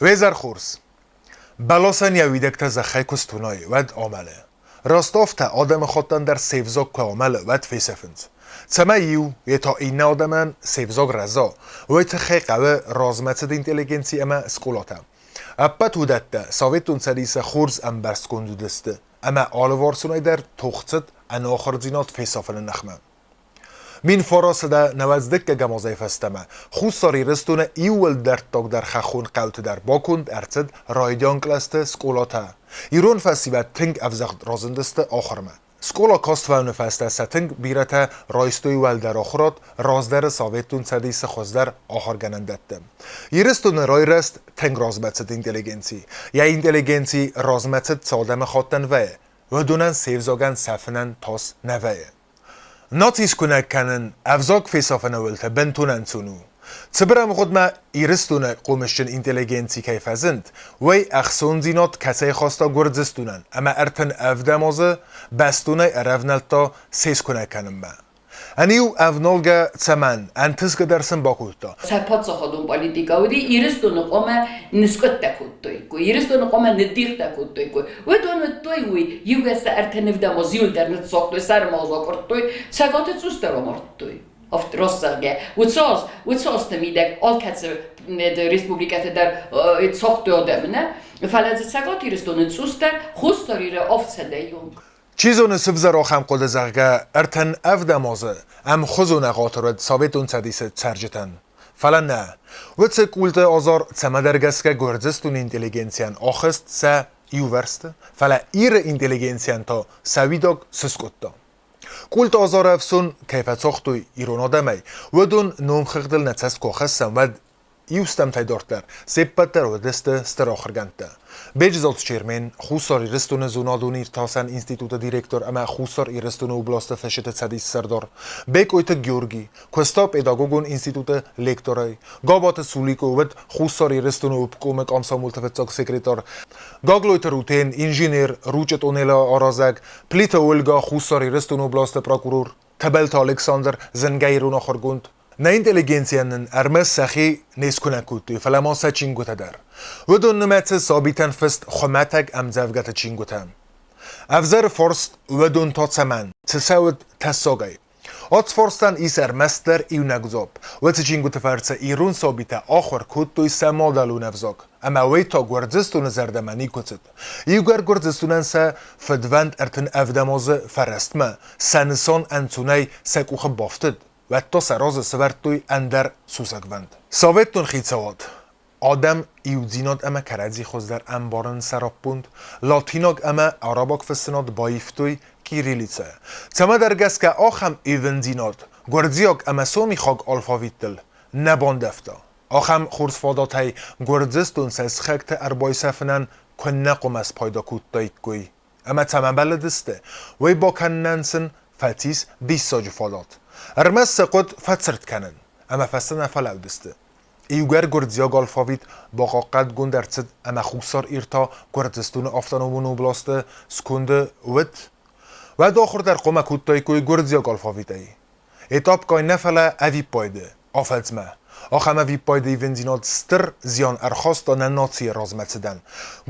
ویزر خورس بلاسن یا ویدکت زخی کستونای ود آمله راستافت آدم خودتان در سیفزاگ که آمله ود فیسفند سما یو یه تا این آدمان سیفزاگ رزا و تخی قوه رازمتد اینتلیگنسی اما سکولاتا اپا تودت ساویتون سریس خورز ام برس کندو دسته اما آلوارسونای در توختد ان آخر زینات فیسافن نخمه من فراس دا نوزدک گمازای فستمه خوصاری رستونه ایول در تاگ در خخون قوت در باکند ارتد رایدیان کلسته سکولاتا ایرون فسیبت تنگ افزاق رازندسته آخرمه سکولا کاست و نفسته ستنگ بیرته رایستوی ول در آخرات رازدر ساویتون سدیس خوزدر آخر گنندتم ایرستون رای رست تنگ رازمتد اینتلیگنسی یا اینتلیگنسی رازمتد سادم خواهدن وه و دونن سیفزاگن سفنن تاس نوه ناتیس کنک کنن افزاق فیسافنه ولته بنتونن سونو تبرم خود ما ایرستونه قومشن اینتلیگنسی کیفزند وی اخسون زینات کسی خواستا گردزستونن اما ارتن افدامازه بستونه ارفنالتا سیس کنک کنن ما انیو افنالگا تمن انتسک درسن باکوتا سپات خودم پالیتیکا ودی ایرستونه قوم نسکت تکوتوی کو ایرستونه قوم ندیق تکوتوی کو و دون توی وی یوگست ارتن افدامازیول در نت ساختوی سر موضوع کرد سگات سوستر آمرد Auf Rossage. Und so temitek alkatse de Republikate der zocht ödemne. Falls es sagt ihr ist nicht suster, hustarire aufsedeyung. چیزون سفزر آخم قد زغگه ارتن افدامازه ام خزون قاطرد ثابتون سدیس سرجتن فلا نه و تse کولت آزار تمدرگسکه گرزستون اینتلیگنسیان آخست سه یوورست فلا ایر اینتلیگنسیان تا سویداگ سسکوتا کولت آزار افسون کیفت ساختوی ایرون آدمی و دون نوم خیخدل نتسست که خستم و یوستم تایدارتر سیپت در و دست ستر آخرگنده بجزالت چیرمن خوصار ایرستون زونادون ایرتاسن انستیتوت دیرکتور اما خوصار ایرستون اوبلاست فشت سدیس سردار بیکویت گیورگی کوستا پیداگوگون انستیتوت لکتورای گابات سولیکو ود خوصار ایرستون اوبکومک آمسا ملتفتساک سکریتار گاگلویت روتین انجینیر روچت اونیلا آرازگ پلیت اولگا خوصار ایرستون اوبلاست پراکورور تبلت الکساندر زنگیرون آخرگوند نه اینتلیگنسیانن ارمز سخی نیست کنه کودی فلما سه چینگوته در و دون نمت ثابتن فست خمتگ امزوگت چینگوتم افزر فرست و دون تا سمن تساود تساگی آت فرستن ایس ارمستر ایو نگذاب و چینگوته فرس ایرون ثابته آخر کودوی سمال دلون افزاگ اما وی تا گرزستون زردمانی کتد ایوگر گرزستونن سه فدوند ارتن افدامازه فرستمه سنسان انتونی سکوخ بافتد و تا سراز سورتوی اندر سوسگوند ساویتون خید سواد آدم ایوزیناد اما کرزی خوز در انبارن سراب بوند لاتیناگ اما عرباک فسناد بایفتوی کیریلیسه تما درگست که آخم ایونزیناد گرزیاگ اما سومی خاگ الفاویتل نباندفتا آخم خورسفادات های گرزستون سسخکت اربای سفنن کنه قم از پایدا کود گوی اما تما بلدسته وی با کننسن فتیس دیس ساجو فادات ارمز سقط فتسرت کنن اما فستن افلاو دسته ایوگر گردزیا گالفاوید با قاقد گندرتد اما خوصار ایرتا گردستون آفتانومونو بلاسته سکنده و داخل در قوم کودتای کوی گردزیا گالفاوید ای ایتاب کای نفله اوی پایده آفزمه آخم اوی پایده ایونزیناد ستر زیان ارخواست دانن ناسی رازمتدن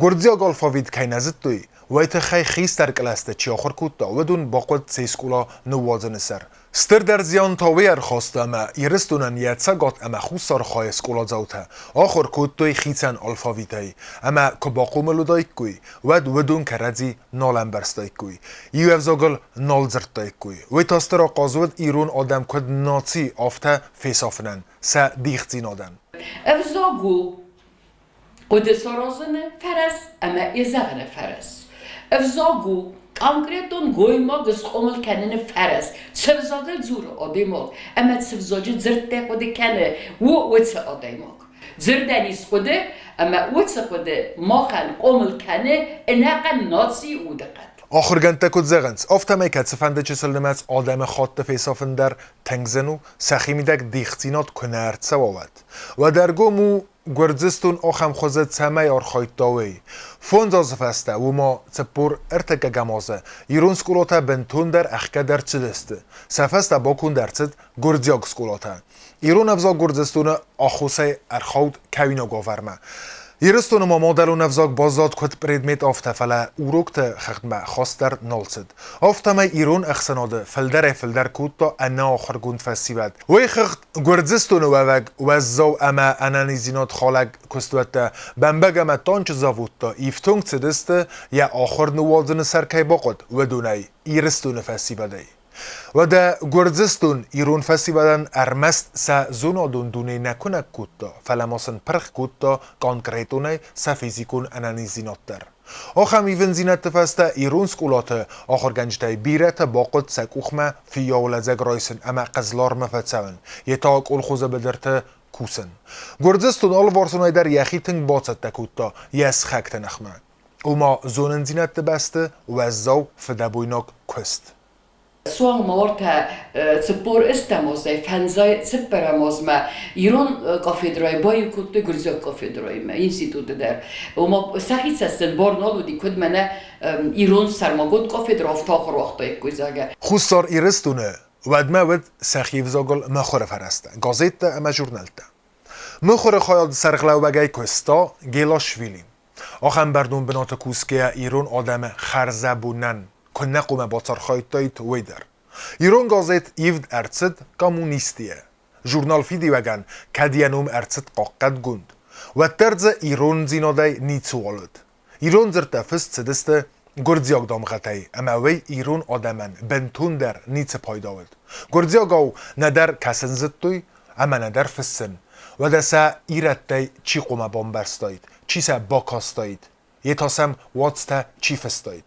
گردزیا گالفاوید کای نزد دوی و ایت خی خیستر کلسته چی آخر کودتا و دون باقود سیسکولا نوازن سر ستر در زیان تاوی ارخواست اما ایرستونن یدسگات اما خوصار خواهی سکولا زوته آخر کودتوی خیتن الفاویتای اما که باقو ملودای کوی و دون کرزی نالم برستای کوی یو افزاگل نال زرتای کوی و تاستر آقازود ایرون آدم کد ناچی آفته فیسافنن سه دیخت زینادن افزاگو قدس رازنه فرس اما ازغن فرس افزاگو Konkretun goymak ıskomul kendini feres. Sevzadel zur adaymak. Ama sevzacı zırtte kodu kene. O ötse adaymak. Zırdenis kodu ama ötse kodu makan komul kene enaqan nazi udakat. آخرگنده کد زغنس آفتمه که سفنده چه سلمت آدم خاطر فیسافن در تنگزنو سخیمیدک دیختینات کنرد سواوت و درگومو گردزستون آخم خوزد سمه آرخایت داوی فونزاز فسته و ما تپور ارتک گمازه ایرون سکولاتا بنتون در اخکه در چلسته سفسته باکون درچد گردزیاگ سکولاتا ایرون افزا گردزستون آخوسه ارخاود کوینا گاورمه Ирыстон ма модалу навзак базад кот предмет афтафала урокта خدمة خاستر نالسد افتما ایران اخسناده فلدر کوتا انا آخر گوند فسیبد وی خخت گردزستون ووگ وزاو اما انانیزینات خالق کستوتا بمبگ اما تانچ زاوتا ایفتونگ چدسته یا آخر نوازن سرکای باقد و دونای ایرستون فسیبده و ده گردزستون ایران فسیبدن ارمست سا زونادون دونه نکنه کوتا فلماسن پرخ کوتا کانکریتونه سا فیزیکون انانیزینات در آخر میون زینت تفسته ایران سکولات آخر گنجتای بیرت باقد سکوخمه فیاولزگ رایسن اما قزلار مفتسون یه تاک اول خوزه بدرته کوسن گردزستون آل وارسونای در یخی تنگ باست تکوتا یس خک تنخمه اوما زونن زینت تبسته و ازاو فدبویناک کست سوان مورتا سپور استمازه فنزای سپرامازما ایران کافدرای بایی کد گرزیات کافدرای ما اینستیتوت در و ما سخیت هستن بارنالو دی کد منه ایران سرماگود کافدرا افتاخر وقتای کوزاگه خوستار ایرستونه ود ما ود سخیف زاگل مخوره فرسته گازیت اما جورنالته مخوره خواهد سرغلو بگای کستا گیلاشویلی آخم بردون بنات کوسکه ایران آدم خرزبونن کنه قومه با ترخایتایت ویدر ایران گازیت ایفد ارتسد کامونیستیه جورنال فیدی وگن کدینوم ارتسد قاقد گوند و ترز ایران زیناده نیتسوالد ایران زرته فست سدسته گردزیاگ دامغتای اما وی ایران آدمن بنتون در نیت پایداود گردزیاگاو ندر کسن زدتوی اما ندر فسن و دسا ایرتای چی قومه بامبرستایید چی سا باکاستایید یه تاسم واتستا چی فستایید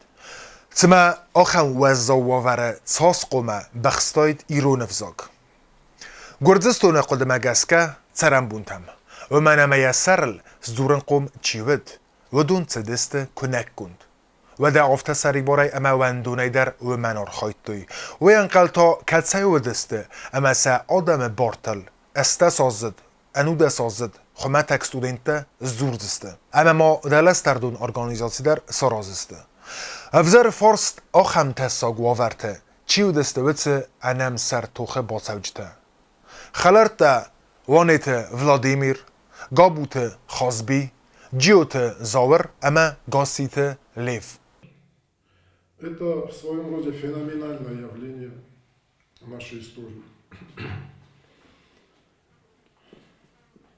تما آخم وزا ووره تاس قومه بخستایید ایران افزاگ گردزستون قدمه گسکه ترم بونتم و منمه یه سرل زدورن قوم چی ود و دون تدست کنک گوند و ده آفته سری بارای اما وندونه در و منار خواهید توی و انقل تا کتسای و دسته اما سه آدم بارتل استه سازد انو ده سازد خمه تکستودنته زور دسته اما ما دلستردون ارگانیزاسی در سرازسته افزر فارست آخم تساگ واورته چیو دسته وچه انم سر توخه باسوجته خلرته وانیت ولادیمیر گابوت خازبی جیوت زاور اما گاسیت لیف Это в своем роде феноменальное явление нашей истории.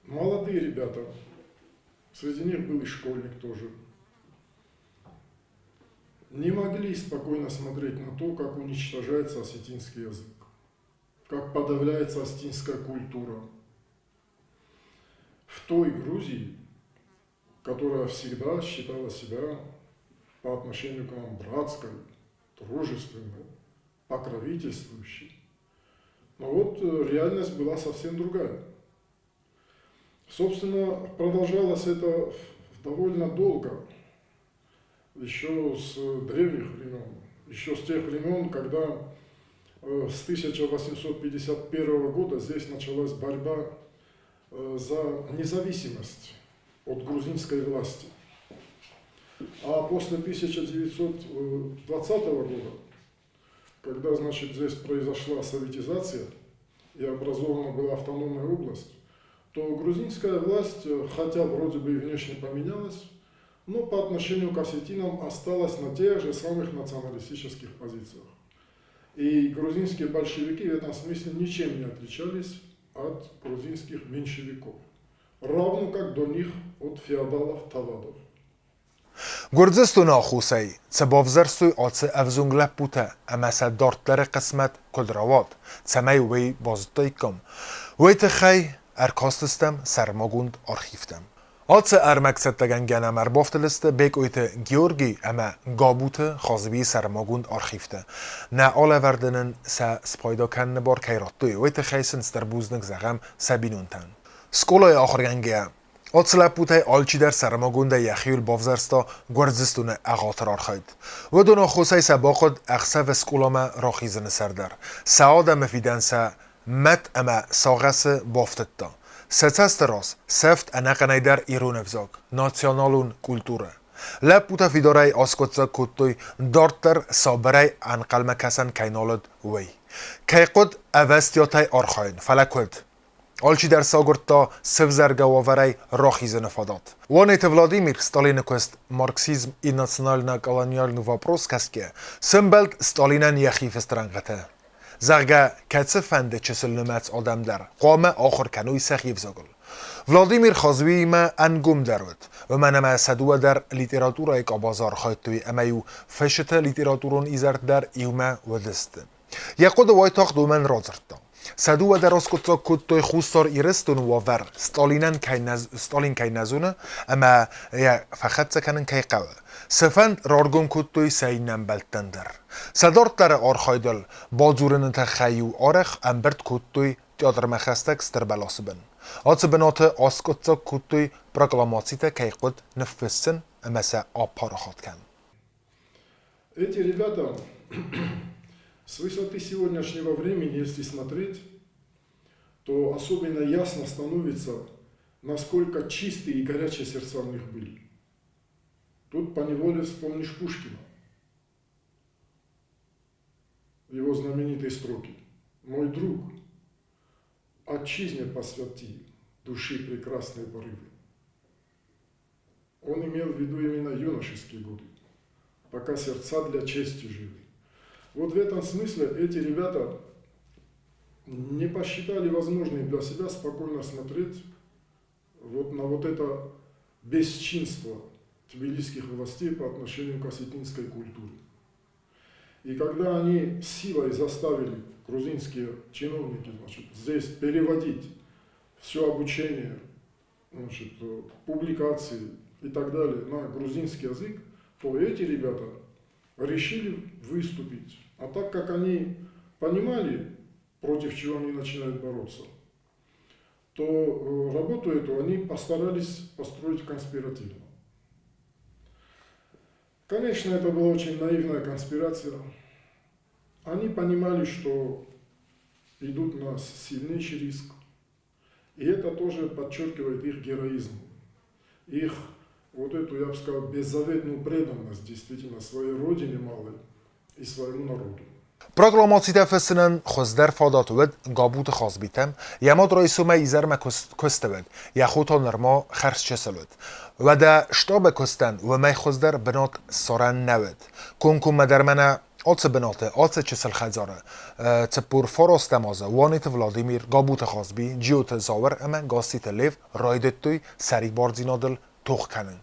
Молодые ребята, среди них был и школьник тоже, не могли спокойно смотреть на то, как уничтожается осетинский язык, как подавляется осетинская культура. В той Грузии, которая всегда считала себя по отношению к нам братской, дружественной, покровительствующей. Но вот реальность была совсем другая. Собственно, продолжалось это довольно долго, еще с древних времен, еще с тех времен, когда с 1851 года здесь началась борьба за независимость от грузинской власти. А после 1920 года, когда, значит, здесь произошла советизация и образована была автономная область, то грузинская власть, хотя вроде бы и внешне поменялась, но по отношению к осетинам осталась на тех же самых националистических позициях. И грузинские большевики в этом смысле ничем не отличались от грузинских меньшевиков, равно как до них от феодалов-тавадов. گردزستون آخوسی تبافزر سوی آت افزونگله بوده اما سدارتلر قسمت کدرواد تمی وی بازدای کم وی تخی ارکاستستم سرماگوند آرخیفتم آت ارمکست دگن گنم اربافتلسته بیک اویت گیورگی اما گابوت خازبی سرماگوند آرخیفته نه آله وردنن سا سپایدا کن بار کیراتوی وی تخی سنستر بوزنگ زغم سبینونتن سکولای آخرگنگه آتسلپوتای آلچی در سرماگونده یخیول بافزرستا گردزستون اغاطر آرخاید و دو ناخوصای سباقد اخصف اسکولام راخیزن سردر سعاده مفیدن سا مت اما ساغس بافتتا ستست راس سفت انقنای در ایرون افزاک ناسیونالون کلتوره لپوتا فیدارای آسکوتسا کتوی دارتر سابرای انقلم کسن کینالد وی که قد اوستیاتای آرخاین فلکود آلچی در ساگرتا سفزرگا و ورای راخیز نفادات. وانیت ولادیمیر ستالین کست مارکسیزم ای ناسیونالنا کالانیال نو واپروس کسکه سمبلد ستالینن یخیف استرانگته. زرگه کتسه فنده چسل نمت آدم در قامه آخر کنوی سخیف زاگل. ولادیمیر خازوی ما انگم درود و من ما سدوه در لیتراتورا یک آبازار خواهد توی امیو فشت لیتراتورون ایزرد در ایومه و دسته. یقود وای تاق دومن رازرد سدوه در اسکوتا کتوی خوستار ایرستون و ور ستالین کی نزونه اما فقط سکنن کی قوه سفند رارگون کتوی سینن بلتن در صدارت در آرخایدل بازورن تخیو آرخ امبرد کتوی تیادر مخستک ستر بلاس بن آتس بنات اسکوتا کتوی پروکلاماسیتا کی قد نفسن اما سا آب پارخات کن. Эти ребята с высоты сегодняшнего времени, если смотреть, то особенно ясно становится, насколько чистые и горячие сердца у них были. Тут поневоле вспомнишь Пушкина, его знаменитые строки. «Мой друг, отчизне посвяти души прекрасные порывы». Он имел в виду именно юношеские годы, пока сердца для чести живы. Вот в этом смысле эти ребята не посчитали возможным для себя спокойно смотреть вот на вот это бесчинство тбилисских властей по отношению к осетинской культуре. И когда они силой заставили грузинские чиновники, значит, здесь переводить все обучение, значит, публикации и так далее на грузинский язык, то эти ребята решили выступить. А так как они понимали, против чего они начинают бороться, то работу эту они постарались построить конспиративно. Конечно, это была очень наивная конспирация. Они понимали, что идут на сильнейший риск. И это тоже подчеркивает их героизм, их вот эту, я бы сказал, беззаветную преданность действительно своей родине малой и своему народу. Proklamasiya fesinden خزدر فادات ود گابوت خاص بیتم یماد رئیسومه ایزر ما کسته ود یا خوتا نرما خرس چسل ود و ده شتاب کستن و می خزدر بنات سارن نود کنکم مدرمنه آتس بناته آتس چسل خزاره تپور فراست مازه وانیت ولادیمیر گابوت خاص بی جیوت زاور اما گاستیت لیف رایدت توی سری بارزینادل توخ کنن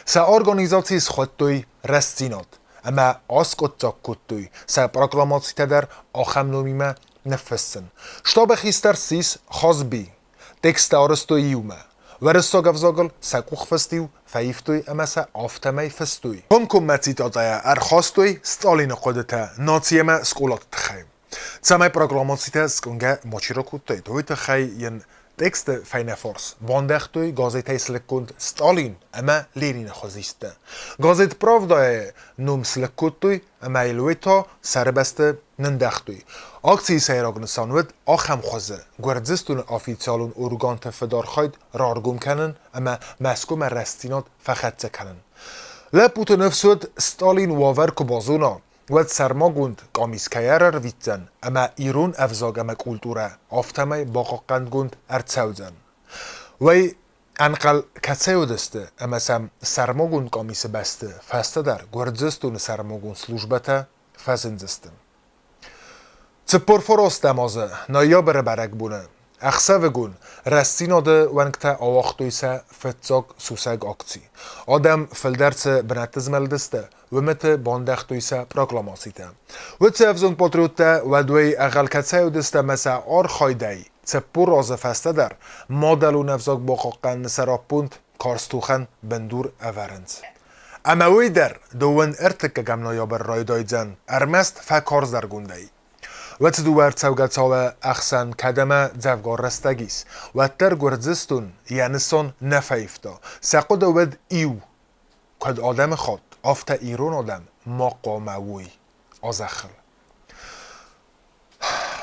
سا ارگانیزاتیز خود توی رستیناد اما آسکوتا کتوی سا پروکلاماسیتا در آخم نومیمه نفسن شتاب خیستر سیس خاص بی تکست آرستوی یومه ورستا گفزاگل سکوخ فستیو فیفتوی اما سا آفتمه فستوی کم متیتا دایا ارخاستوی ستالین قدتا ناتیمه سکولات تخیم سامای پروکلاماسیتا سکنگه ماچی را کتوی توی تخی ین تکست فین فورس باندختوی گازیت سلکوند ستالین اما لینین خوزیسته گازیت پراودای نوم سلکوتوی اما ایلویتا سربسته نندختوی اکسی سیراغنسان ود آخم خوزه گردزستون آفیتسالون اورگانت فدار خواهد رارگوم کنن اما مسکوم رستینات فقط کنن لپوت نفسود ستالین واور که بازونا ود سرماگوند کامیسکایرر ویتزن اما ایرون افزاگم کولتوره آفتمه باقاقندگوند ارتسوزن وی انقل کسیو دسته اما سم سرماگوند کامیس بسته فسته در گردزستون سرماگوند سلوجبته فزنزستن تپور فراست دمازه نایا بره برک بونه اخسه گون رستینا ده ونکتا آواختویسه فتزاگ سوساگ آکسی آدم فلدرس بنتز ملدسته و مت باندختویسه پروکلاماسیته و تse افزونگ پاتریوته و دوی اقل کتسه دسته مسا آر خایدهی تپور رازه فسته در مادل و نفزاگ باقاقن سراپوند کارستوخن بندور اورنز اما وی در دوون ارتک گمنایا بر رایدایزن ارمست فکارز در گوندهی و تدوبر تسوگتاوه اخسن کدمه زفگار رستگیس و تر گردزستون یعنیسان نفیفتا سقود ود ایو کد آدم خود آفت ایرون آدم مقاموی آزخل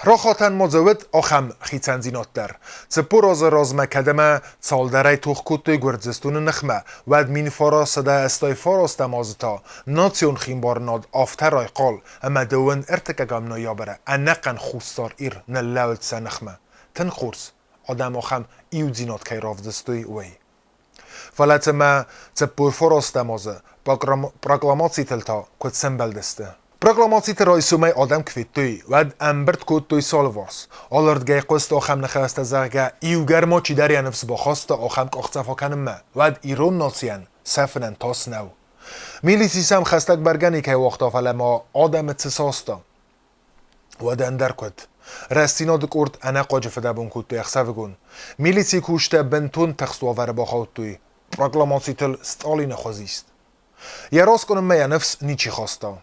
را خاطن مزود آخم خیتنزینات در تپور آز رازمه کدمه سالدره توخکوتوی گردزستون نخمه ود مین فاراس ده استای فاراس دمازتا ناتیون خیمبار ناد آفتر رای قال اما دوون ارتکگم نایابره انقن خوستار ایر نلاود سنخمه تن خورس آدم آخم ایو زینات که رافدستوی وی. فلات ما تبور فراست مازه پروکلاماسی تلتا کد سمبل دسته. پروکلاماسی رئیسومه آدم کفیتوی ود امبرت کد توی سال وارس. آلرد گی قست آخم نخواست زرگه ایو گرما چی داری نفس بخواست آخم که اختصاف کنم ما ود ایرون ناسیان سفنن تاس نو. میلیسی سم خستک برگنی که وقتا فلما آدم تساستا. ود اندر کد. رستینا دکورد انا قاج فدابون کد توی اخسافگون. میلیسی کوشته بنتون تخصو آور بخواد توی. پروکلاماسی تل ستالین خوزیست. یه راست کنم ما نفس نیچی خواستا.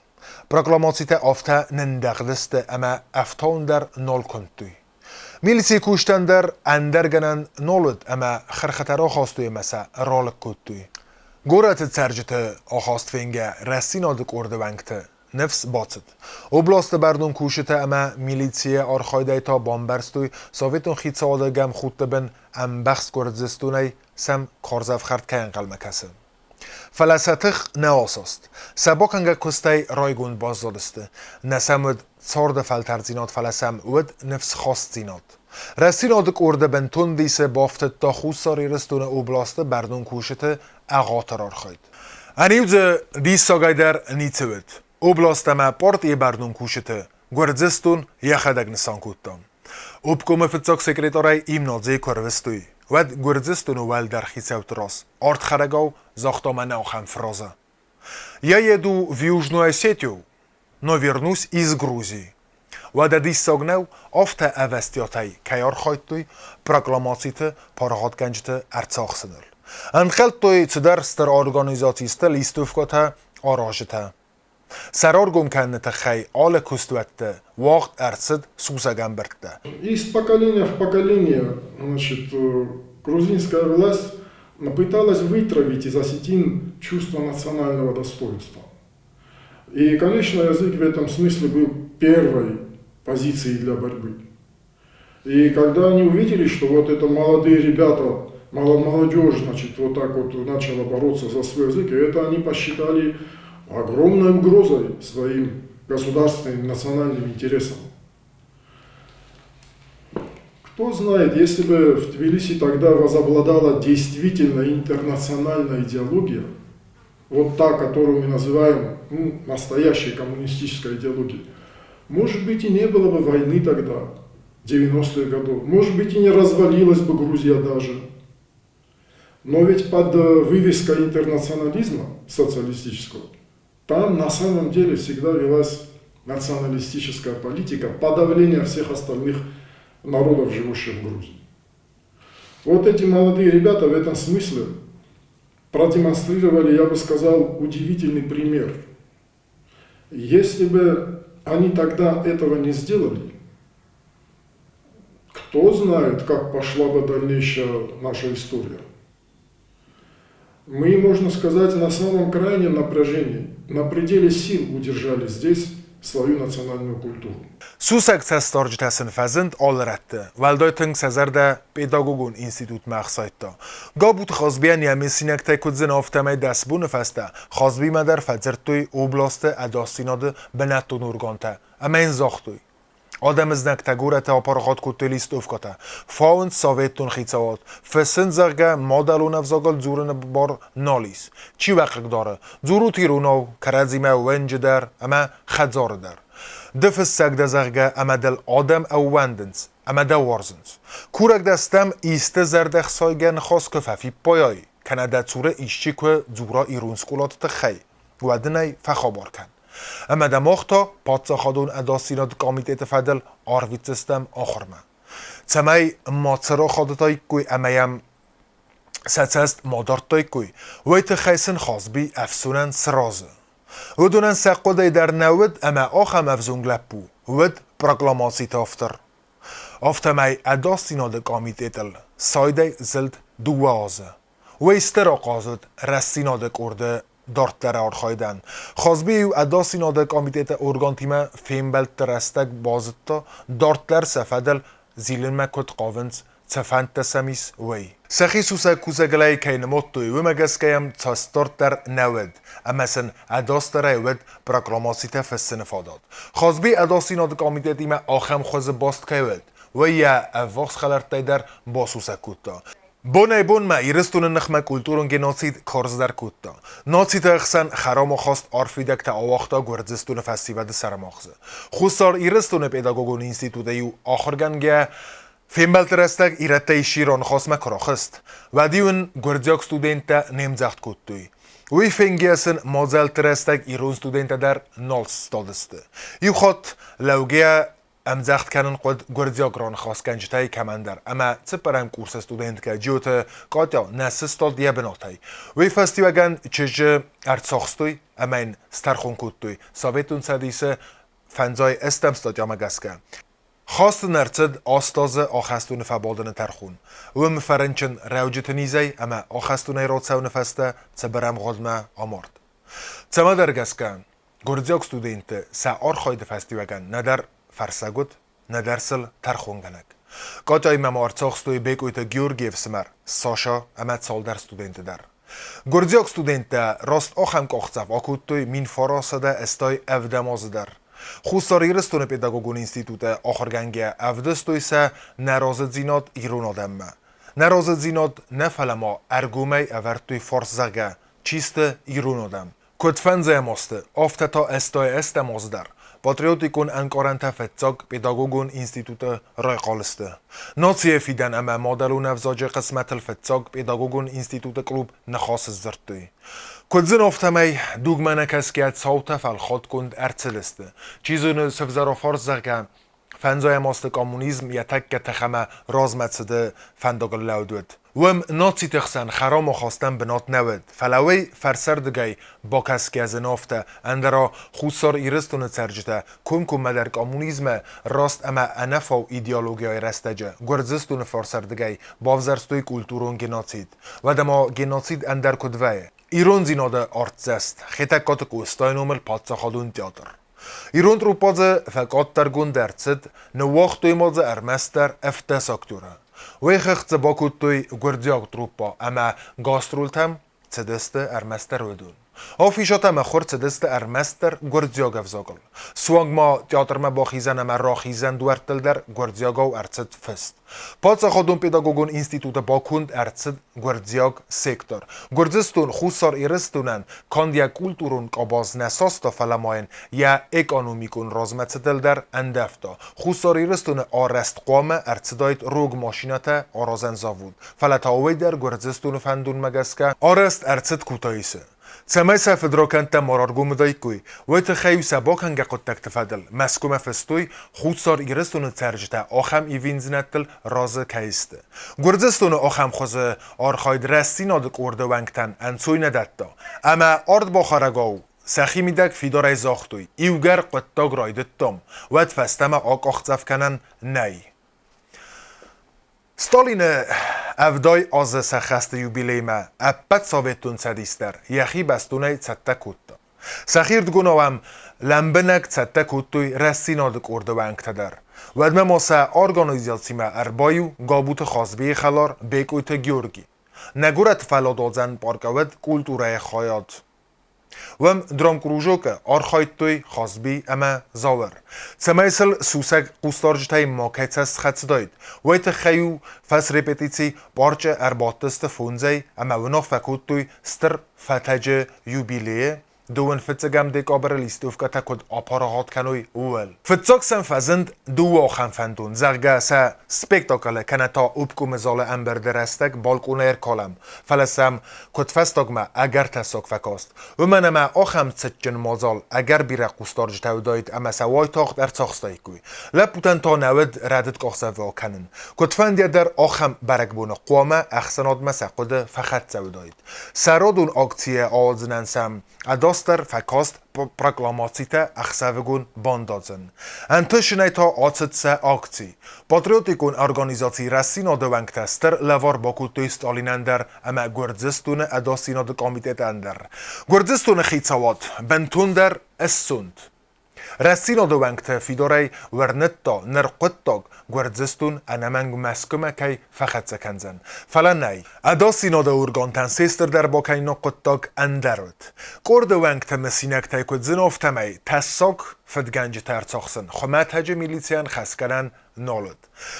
پروکلاماسی تا آفتا نندقدسته اما افتان در نال کند توی. میلیسی کوشتن در اندرگنن نالد اما خرخترا خواستوی مسا رالک کد توی. گورت ترجت آخواست فینگه رستینا دکورد ونگته. نفس باطد. اوبلاست بردون کوشته اما میلیسیه آرخایده تا بامبرستوی ساویتون خیت ساده گم خود بن ام بخص گردزستونی سم کارزف خرد که انقل مکسه. فلسطخ نه آساست. سبا کنگه کسته رایگون باز دادسته. نسمود سارد فلترزینات فلسم ود نفس خواست زینات. رستینادک ارده بنتون دیسه بافتت تا خوز ساری رستون اوبلاسته بردون کوشته اغاتر آرخاید. انیوز دیس ساگای در نیچه ود. اوبلاسته ما پارت یه بردون کوشته. گردزستون یخدگ نسان کودتان. اوبکوم فتساک سکریتارای ایم نازه کروستوی. ود گردزستون ول در خیسوت راست. آرد خرگاو زاختامن آخم فرازه. Я еду в Южную Осетию, но вернусь из Грузии. Вада диссогнев офта авестиотай кайорхойтой прокламациите парахатганжте арцахсыныл. Анхелтой цударстер организациисте листовката аражете. Сароргум каннете хай але кустуетте вақт арцид сусагамбертте. Из поколения в поколение, значит, грузинская власть пыталась вытравить из осетин чувство национального достоинства. И, конечно, язык в этом смысле был первой позицией для борьбы. И когда они увидели, что вот это молодые ребята, молодежь, значит, вот так вот начала бороться за свой язык, и это они посчитали огромной угрозой своим государственным национальным интересам. Кто знает, если бы в Тбилиси тогда возобладала действительно интернациональная идеология, вот та, которую мы называем настоящей коммунистической идеологией, может быть и не было бы войны тогда, 90-х годов, может быть и не развалилась бы Грузия даже. Но ведь под вывеской интернационализма социалистического, там на самом деле всегда велась националистическая политика подавления всех остальных народов, живущих в Грузии. Вот эти молодые ребята в этом смысле продемонстрировали, я бы сказал, удивительный пример. Если бы они тогда этого не сделали, кто знает, как пошла бы дальнейшая наша история. Мы, можно сказать, на самом крайнем напряжении, на пределе сил удержали здесь свою национальную культуру. Сусак цастарж тасен фазент алратте. Валдайтинг сазарда педагогун институт махсайта. Габут خازبیان یمسینک تکودزن آفتمه دستبون فسته. خازبی مدر فجرتوی اوبلاسته اداستیناد بنتون ارگانته. اما این زاختوی. آدم از نکتگورت آپارخات کتلیست افکاته. فاوند ساویتون خیتسوات. فسند زرگه مادلون افزاگل زورن بار نالیس. چی وقت داره؟ زورو تیروناو کرزیمه ونج در اما خدزار در. دفس سگ زرگه اما دل آدم او وندنز. اما دل وارزنز. کورک دستم ایسته زردخ سایگن خاص کفافی پایایی. کنه دتوره ایشچی که زورا ایرون سکولات تخی. و دنی فخابار کن. اما دماغتا پادساخادون اداسیناد کامیتیت فدل آرویت سیستم آخرمه. تمی ماتسرا خادتای کوی امایم ستست مادارتای کوی ویت خیسن خازبی افسونن سرازه. ودونن سقوده در نود اما آخم افزونگ لپو ود پروکلاماسی تافتر. آفتمی اداسیناد کامیتیتل سایده زلد دوازه. ویستر آقازد رستیناد کرده دارت در آرخایدن. خازبی و اداسی ناده کامیتیت ارگانتیمه فیمبلت رستگ بازتا دارت در سفدل زیلن مکت قاونز تفند تسمیس وی. سخی سوسه کوسه گلای که نموتوی و مگس کهیم تستارت در نود. اما سن اداس در ود پروکلاماسی تفسن فاداد. خازبی اداسی ناده کامیتیتیمه آخم خوز باست که ود. و یا افاقس خلرتای در باسوسه کتا. بونه بون ما ایرستون نخمه کلتورون گناسید کارز در کتا. ناتید اخسن خرام و خواست آرفیدک تا آواختا گردزستون فستیود سرماخزه. خودسار ایرستون پیداگوگون اینستیتوده یو آخرگنگه فیمبلت رستگ ایرته شیران خواست مکراخست و دیون گردزیاک ستودنت نمزخت کتوی. وی فنگیسن مازلت رستگ ایرون ستودنت در نالس ستادسته. یو خود لوگیه امزخت کنن قد گردزیاک ران خواست کنجتای کمندر اما سپرم کورس ستودنت که جیوت قاطع نسستال دیه بناتای. وی فستیوگن چج ارتساخستوی اما این سترخون کتوی سابتون سدیسه فنزای استمستاد یا مگسکن. خواست نرتد آستاز آخستون فبادن ترخون و فرنچن روجت نیزی اما آخستون ایراد سو نفسته برم غادمه آمارد. تما درگسکن گردزیاک ستودنت سعار خواهد فستیوگن ندر فرسگود ندرسل ترخونگنک. قاطعی ممارتاخستوی بیکویت گیورگیف سمر ساشا اما سال در ستودنت در. گردزیاک ستودنت راست آخم کاختف آکوتوی مین فراسده استای افدماز در. خوستار ایرستون پیداگوگون اینستیتوت آخرگنگه افدستوی سه نرازد زیناد ایرون آدمه. نرازد زیناد نفلما ارگومه اورتوی فارس زگه چیست ایرون آدم. کتفنزه ماسته آفتتا استای استماز در. پاتریوتیکون انکارن تفتزاگ پیداگوگون اینستیتوت رای قالسته. ناچیه فیدن اما مادلون افزاج قسمت الفتزاگ پیداگوگون اینستیتوت کلوب نخواست زرتوی. کدزن افتمی دوگمنه کسکیت ساوته فالخات کند ارتسلسته. چیزون سفزارا فارس زرگه فنزای ماست کامونیزم یا تک تخمه رازمتسده فنداگل لودود. وم ناچی تخسن خرام و خواستن بنات نود. فلوی فرسردگی با کسکی از نافته اندرا خودسار ایرستون ترجته کم مدر کامونیزم راست اما انفا و ایدئولوژی رستجه گرزستون فرسردگی باوزرستوی کلتورون گناتید و دما گناتید اندر کدوه ایرون زیناده آرتزست خیتکات کوستاینومل پادساخادون تیاتر ایرون تروپازه فقط ترگون درцد نواختوی مازه ارمستر افتس اکتوره وی خخت باکوتوی گردیاک تروپا اما گاسترولتم цедесте арместер ведун. Афишата махор цедесте арместер гурдзиог авзагал. Суангма театрма бахизан ама рахизан дуартелдер гурдзиогав арцед фест. Паца ходун педагогун института бакунд арцед гурдзиог сектор. Гурдзистун хусар ирстунан кандия культурун кабаз насаста фаламаин я экономикун размецеделдер اندفتا. خسار ایرستون آرست قامه ارتدایت روگ ماشیناته آرازن زاوود. فلتاوی در گرزستون فندون مگسکه آرست ارتد کوتاییسه. تماس فدراكنت مرارگوم دایکوی و تخیو سباکنگ قد تکتفدل مسکوم فستوی خودسار ایرستون ترجته آخم ایوینزنتل راز کهیسته. گرزستون آخم خوزه آرخاید رستی نادک ارده ونگتن انسوی ندتا. اما آرد باخارگاو سخی میدک فیدار ایزاختوی ایوگر قطاگ رایدتم و تفستم آق آخزف کنن نی. ستالین افدای آز سخست یوبیلیمه اپت ساویتون سدیستر یخی بستونه چته کتا. سخیرد گناوم لمبنک چته کتوی رسی نادک ارده ونگته در. و ادمه ماسه ارگانیزیاسیمه اربایو گابوت خازبی خلار بیکویت گیورگی. نگورت فلادازن پارکوید کلتوره خایات. وم درام کروژوک آرخایتوی خازبی اما زاور. سمایسل سوسک قوستارجتای ماکیت است خط داید. ویت خیو فس رپتیسی بارچه ارباتست فونزی اما ونو فکوتوی ستر فتج یوبیلیه دوون فتزگم دیک آبر لیستوف که تکد آپاراهات کنوی اول. فتزاک سن فزند دو آخم فندون. زرگه سا سپیکتاکله کنه تا اوبکو مزال امبر درستک بالکونه ار کالم. فلسم کد فستاگمه اگر تساک فکاست. و منم آخم چتجن مازال اگر بیره قوستارج تاو داید اما سوای تاخت ار تاخستای کوی. لپوتن تا نود ردت کاخسه واکنن. کد فندیه در آخم برگبونه قوامه اخسناد مساقود فخط تاو داید. سرادون آکتیه آزننسم داستر فکاست پروکلاماسیته اخسوگون باندازن. انتشنه تا آتت سه آکتی. پاتریوتیکون ارگانیزاتی رسینا دوانگتستر لوار باکوتوی ستالینندر اما گردزستون اداسینا دو کامیتت اندر. گردزستون خیتسوات بنتون در اسوند. رسینا دو وقت فیداری ورنتا نرقطاق گردزستون انمنگ مسکمه که فقط سکنزن فلا نی ادا سینا دو ارگانتن سیستر در باکی نقطاق اندرد کرد وقت مسینک تایکود زنافتمی تساق فدگنج ترساخسن خمت هج میلیسیان خسکرن نالد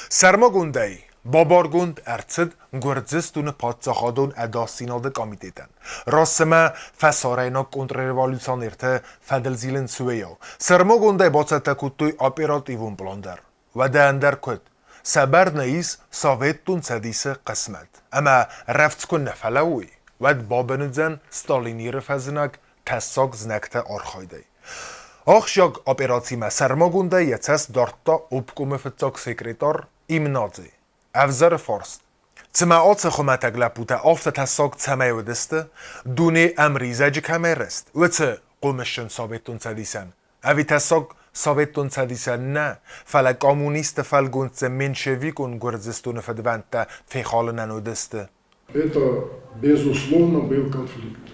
سرما گونده بابارگوند ارتد گردزستون پادزاخادون ادا سیناده کامیتیتن راسمه فساراینا کنتر رولوسیون ارته فدل زیلن سویا سرما گونده باست تکوتوی اپراتیوون بلاندر و ده اندر کد سبر نیز ساویتون سدیس قسمت اما رفت کن نفلوی و بابنزن ستالینی رفزنک تساق زنکته آرخایده آخشاگ اپراتیمه سرما گونده یتس دارتا اوبکوم فتاق سکریتار ایمنازی افزار فارست تما آت خمتگ لپوتا آفت تساق تمه ودسته دونه امریزج کمه رست و ته قومشن ثابتون سدیسن اوی تساق ثابتون سدیسن نه فلا کامونیست فلگونت منشوی کن گرزستون فدونت فیخال ننودسته. Это, безусловно, был конфликт.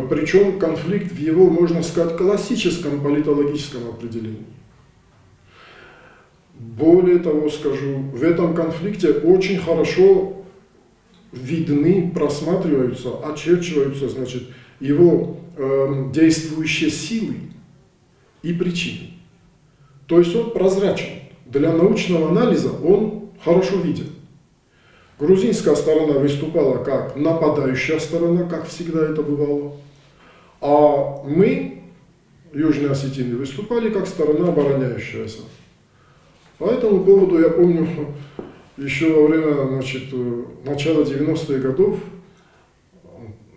Причем конфликт в его, можно сказать, классическом политологическом определении. Более того скажу, в этом конфликте очень хорошо видны, просматриваются, очерчиваются, значит, его действующие силы и причины. То есть он прозрачен. Для научного анализа он хорошо виден. Грузинская сторона выступала как нападающая сторона, как всегда это бывало. А мы, южные осетины, выступали как сторона обороняющаяся. По этому поводу я помню, еще во время, значит, начала 90-х годов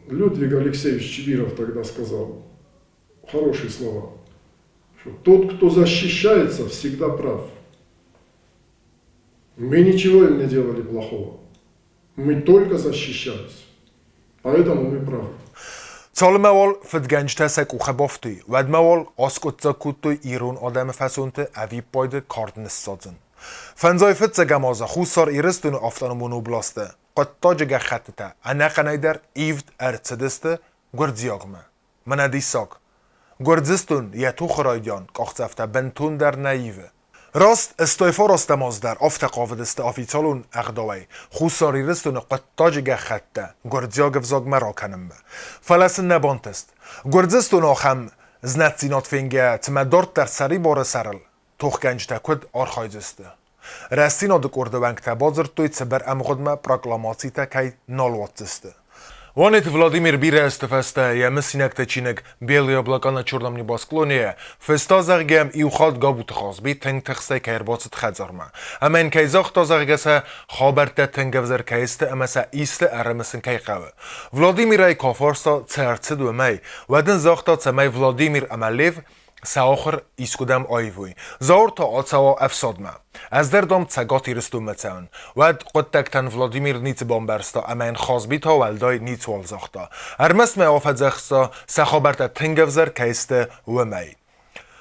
Людвиг Алексеевич Чибиров тогда сказал хорошие слова, что тот, кто защищается, всегда прав. Мы ничего им не делали плохого, мы только защищались, поэтому мы правы. سالموال فدگنج تسک خبافتی و دموال آسکوت زکوتوی ایران آدم فسونت اوی پاید کاردنس سازن. فنزای فتزگمازه خوصار ایرستون آفتانمونو بلاسته قطاج گه خطته انقنای در ایفد ارتدسته گردزیاغمه. من دیساک گردزستون یه تو خرایدیان کاختفته بنتون در ناییوه. راست استایفا راستماز در آفت قاودست آفیتالون اقداوی خوصاری رستون قطاج گه خطه گردزیاغ فزاگ مرا کنم به فلسن نبانتست گردزستون آخم زنتزینات فینگه تمدارت در سری بار سرل توخ گنج تکود آرخایزسته رستینا دو کرده ونگ تبازر توی تبر امغدمه پراکلاماسی تکی نالواتزسته وانت Владимир Бире استفسته یا مسینک تچینک بیلی بلاکان چردمنی باسکلونیه فستازرگم ایوخاد گابوت خاصبی تنگ تخسته که ارباطت خزارمه اما این که زاختازرگسه خابرته تنگوزر که است اما سا ایست ارمسن که قوه Владимир کافارستا ترتد و می و دن زاختا تمی Владимир امالیو ساخر ایسکودم آیوی زار تا آتسوا افسادمه از در دام تسگاتی رستون متن و قدتکتن Владимир نیت بامبرستا اما این خازبی تا ولدای نیت والزاختا ارمس می آفت زخستا سخابرت تنگوزر که است و می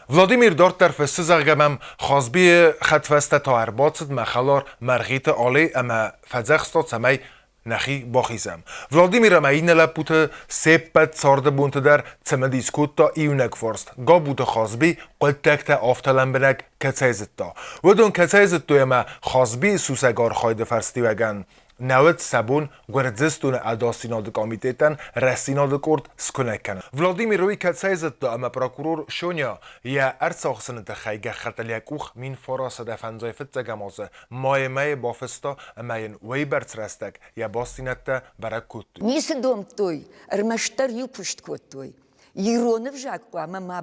Владимир دارت در فسته زرگمم خازبی خطفسته تا ارباطت مخلار مرغیت آلی اما فزخستا تمی نخی باخیزم Владимир اما این لپوت سپت سارده بونت در تمدیسکوت تا ایونک فرست گا بوت خازبی قدتک تا آفتلن بنک کتایزت تا و دون کتایزت تو اما خازبی سوسگار خواهد فرستی وگن نوت سبون گردزستون اداسیناد کامیتیتن رسیناد کرد سکنک کنه Владимир روی کتایزت تا اما پراکورور شونیا یا ارساخسنت خیگه خطلیک اوخ مین فراس دفنزای فتزگمازه مای بافستا اما این وی برترستک یا باستینت برک کود نیست دوم توی ارمشتر یو پشت کود توی ایرانه وجاک قوام ما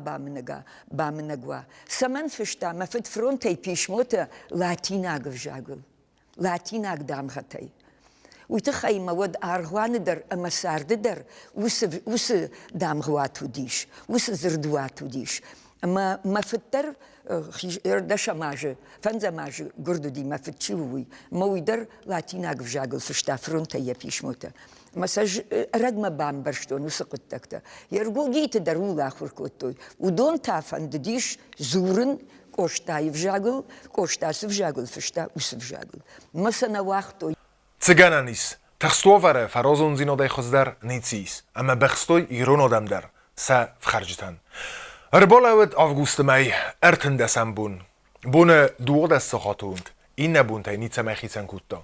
بامنگوا سمن فشتا مفت فرونتی پیشموت لاتیناگ وجاگل لاتیناگ دام خطی ويتخيل مواد أرغوان در أما سارد در وس دام غواتو ديش وس زردواتو ديش أما ما فتر اردش ماجه فنزا ماجه قردو دي ما فتشوي مويدر لاتينا غفجاغل فشتا فرونتا يبيش موتا مساج رقم بام برشتون وسقطتكتا يرقو جيت درولا آخر كوتوي ودون تافن ديش زورن كوشتا يفجاغل كوشتا سفجاغل فشتا وسفجاغل مسنا وقتو Цыгананис, тахстоваре фарозон зинодей хоздер ницис, ама бехстой ирон одам дар, са вхарджтан. Erbolavet avgust mei ertendesem bun. Bune duodes hatund. Inne bunte nice mechisen kutta.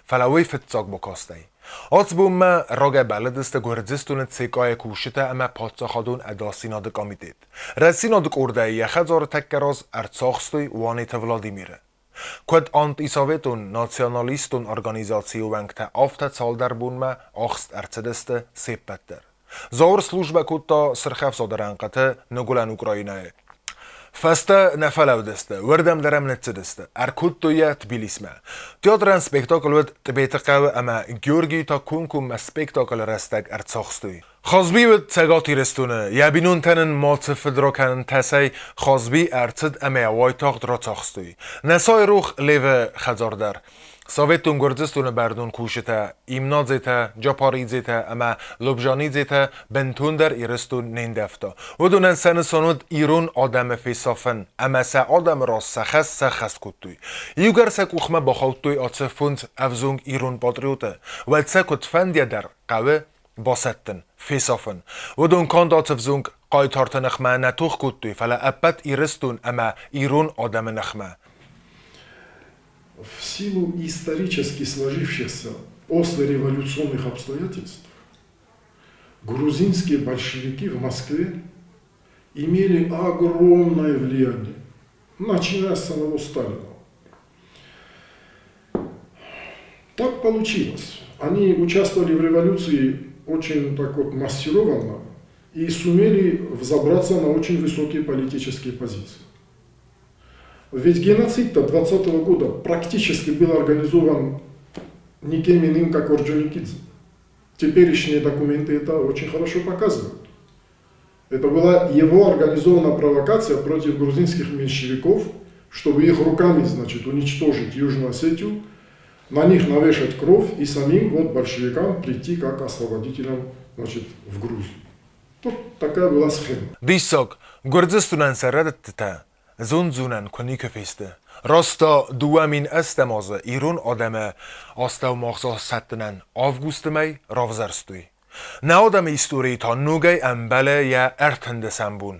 Falawei fitzog bokastei. Atsbum roge beledeste gurzistun tsekay kushite ama patsakhadun adasina de komitet. Resina de orde yechazor tekkeraz ertsachstoy wanit Vladimir. Kod antisovetun nationalistun organizáció venkte afta caldarbunme achst ercedeste széppetter. Zaur služba kutta srchev sodaranqate nugulan Ukrajinae. Fasta nefalaudeste, werdem derem netsedeste, kuttuja Tbilisme. Teatran spektakelvet tbetaqav ama Georgi ta kunkum spektakel resteg ertsachstoy. Khazbivet tsagati restune, yabinun tanen matsfedrokan tasay khazbi ertsed ama waytaq dratsachstoy. Nasay ruh leve khazardar. Sovetun Gürcistan'ı berdun kuşita, imnazeta, japarizeta ama lobjanizeta bentunder iristun nendefta. Odunen sene sonud İran adamı fesafen, ama se adam ras sakhas kuttuy. Yugar se kuchma bakhawtuy atsefund avzung İran patriota. Ve se kutfendya der qawe basetten fesafen. Odun kand atsefzung qaytartan akhma natuch kuttuy, fala abat iristun ama İran adamı nakhma. В силу исторически сложившихся послереволюционных обстоятельств грузинские большевики в Москве имели огромное влияние, начиная с самого Сталина. Так получилось. Они участвовали в революции очень так вот массированно и сумели взобраться на очень высокие политические позиции. Ведь геноцид-то 20-го года практически был организован никем иным, как Орджоникидзе. Теперешние документы это очень хорошо показывают. Это была его организованная провокация против грузинских меньшевиков, чтобы их руками, значит, уничтожить Южную Осетию, на них навешать кровь и самим вот большевикам прийти как освободителям, значит, в Грузию. Вот такая была схема. Дисок, Gürcistan'ın serredette. Zunzunan konike feste. Rasta duamin estemazı İran adamı astav mağza sattenen avgustumay ravzarstuy. Ne adamı istoriyi tannugay embele ya ertende sembun.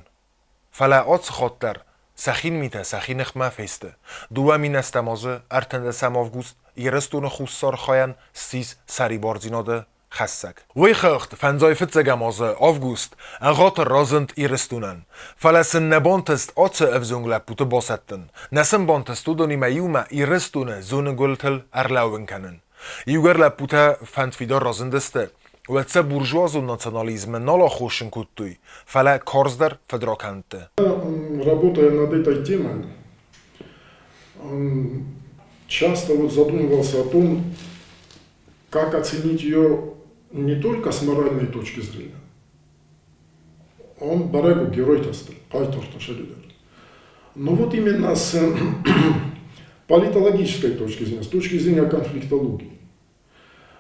Fala atz khatter سخین میته سخین خما فسته دوامین استمازه ارتنده سم avgust ایرستون خوستار خواین سیز سری بارزیناده خسک وی خخت فنزای فتزگمازه avgust اغات رازند ایرستونن فلسن نبانتست آتس افزونگ لپوت باستن نسن بانتستو دونی میوما ایرستونه زون گلتل ارلاوین کنن یوگر لپوت فندفیدار رازندسته و تسه بورژواز و национализм نالا خوشن کتوی فلا کارزدر فدراکنته. Работая над этой темой, часто вот задумывался о том, как оценить ее не только с моральной точки зрения. Он барегу герой-тасты, но вот именно с политологической точки зрения, с точки зрения конфликтологии.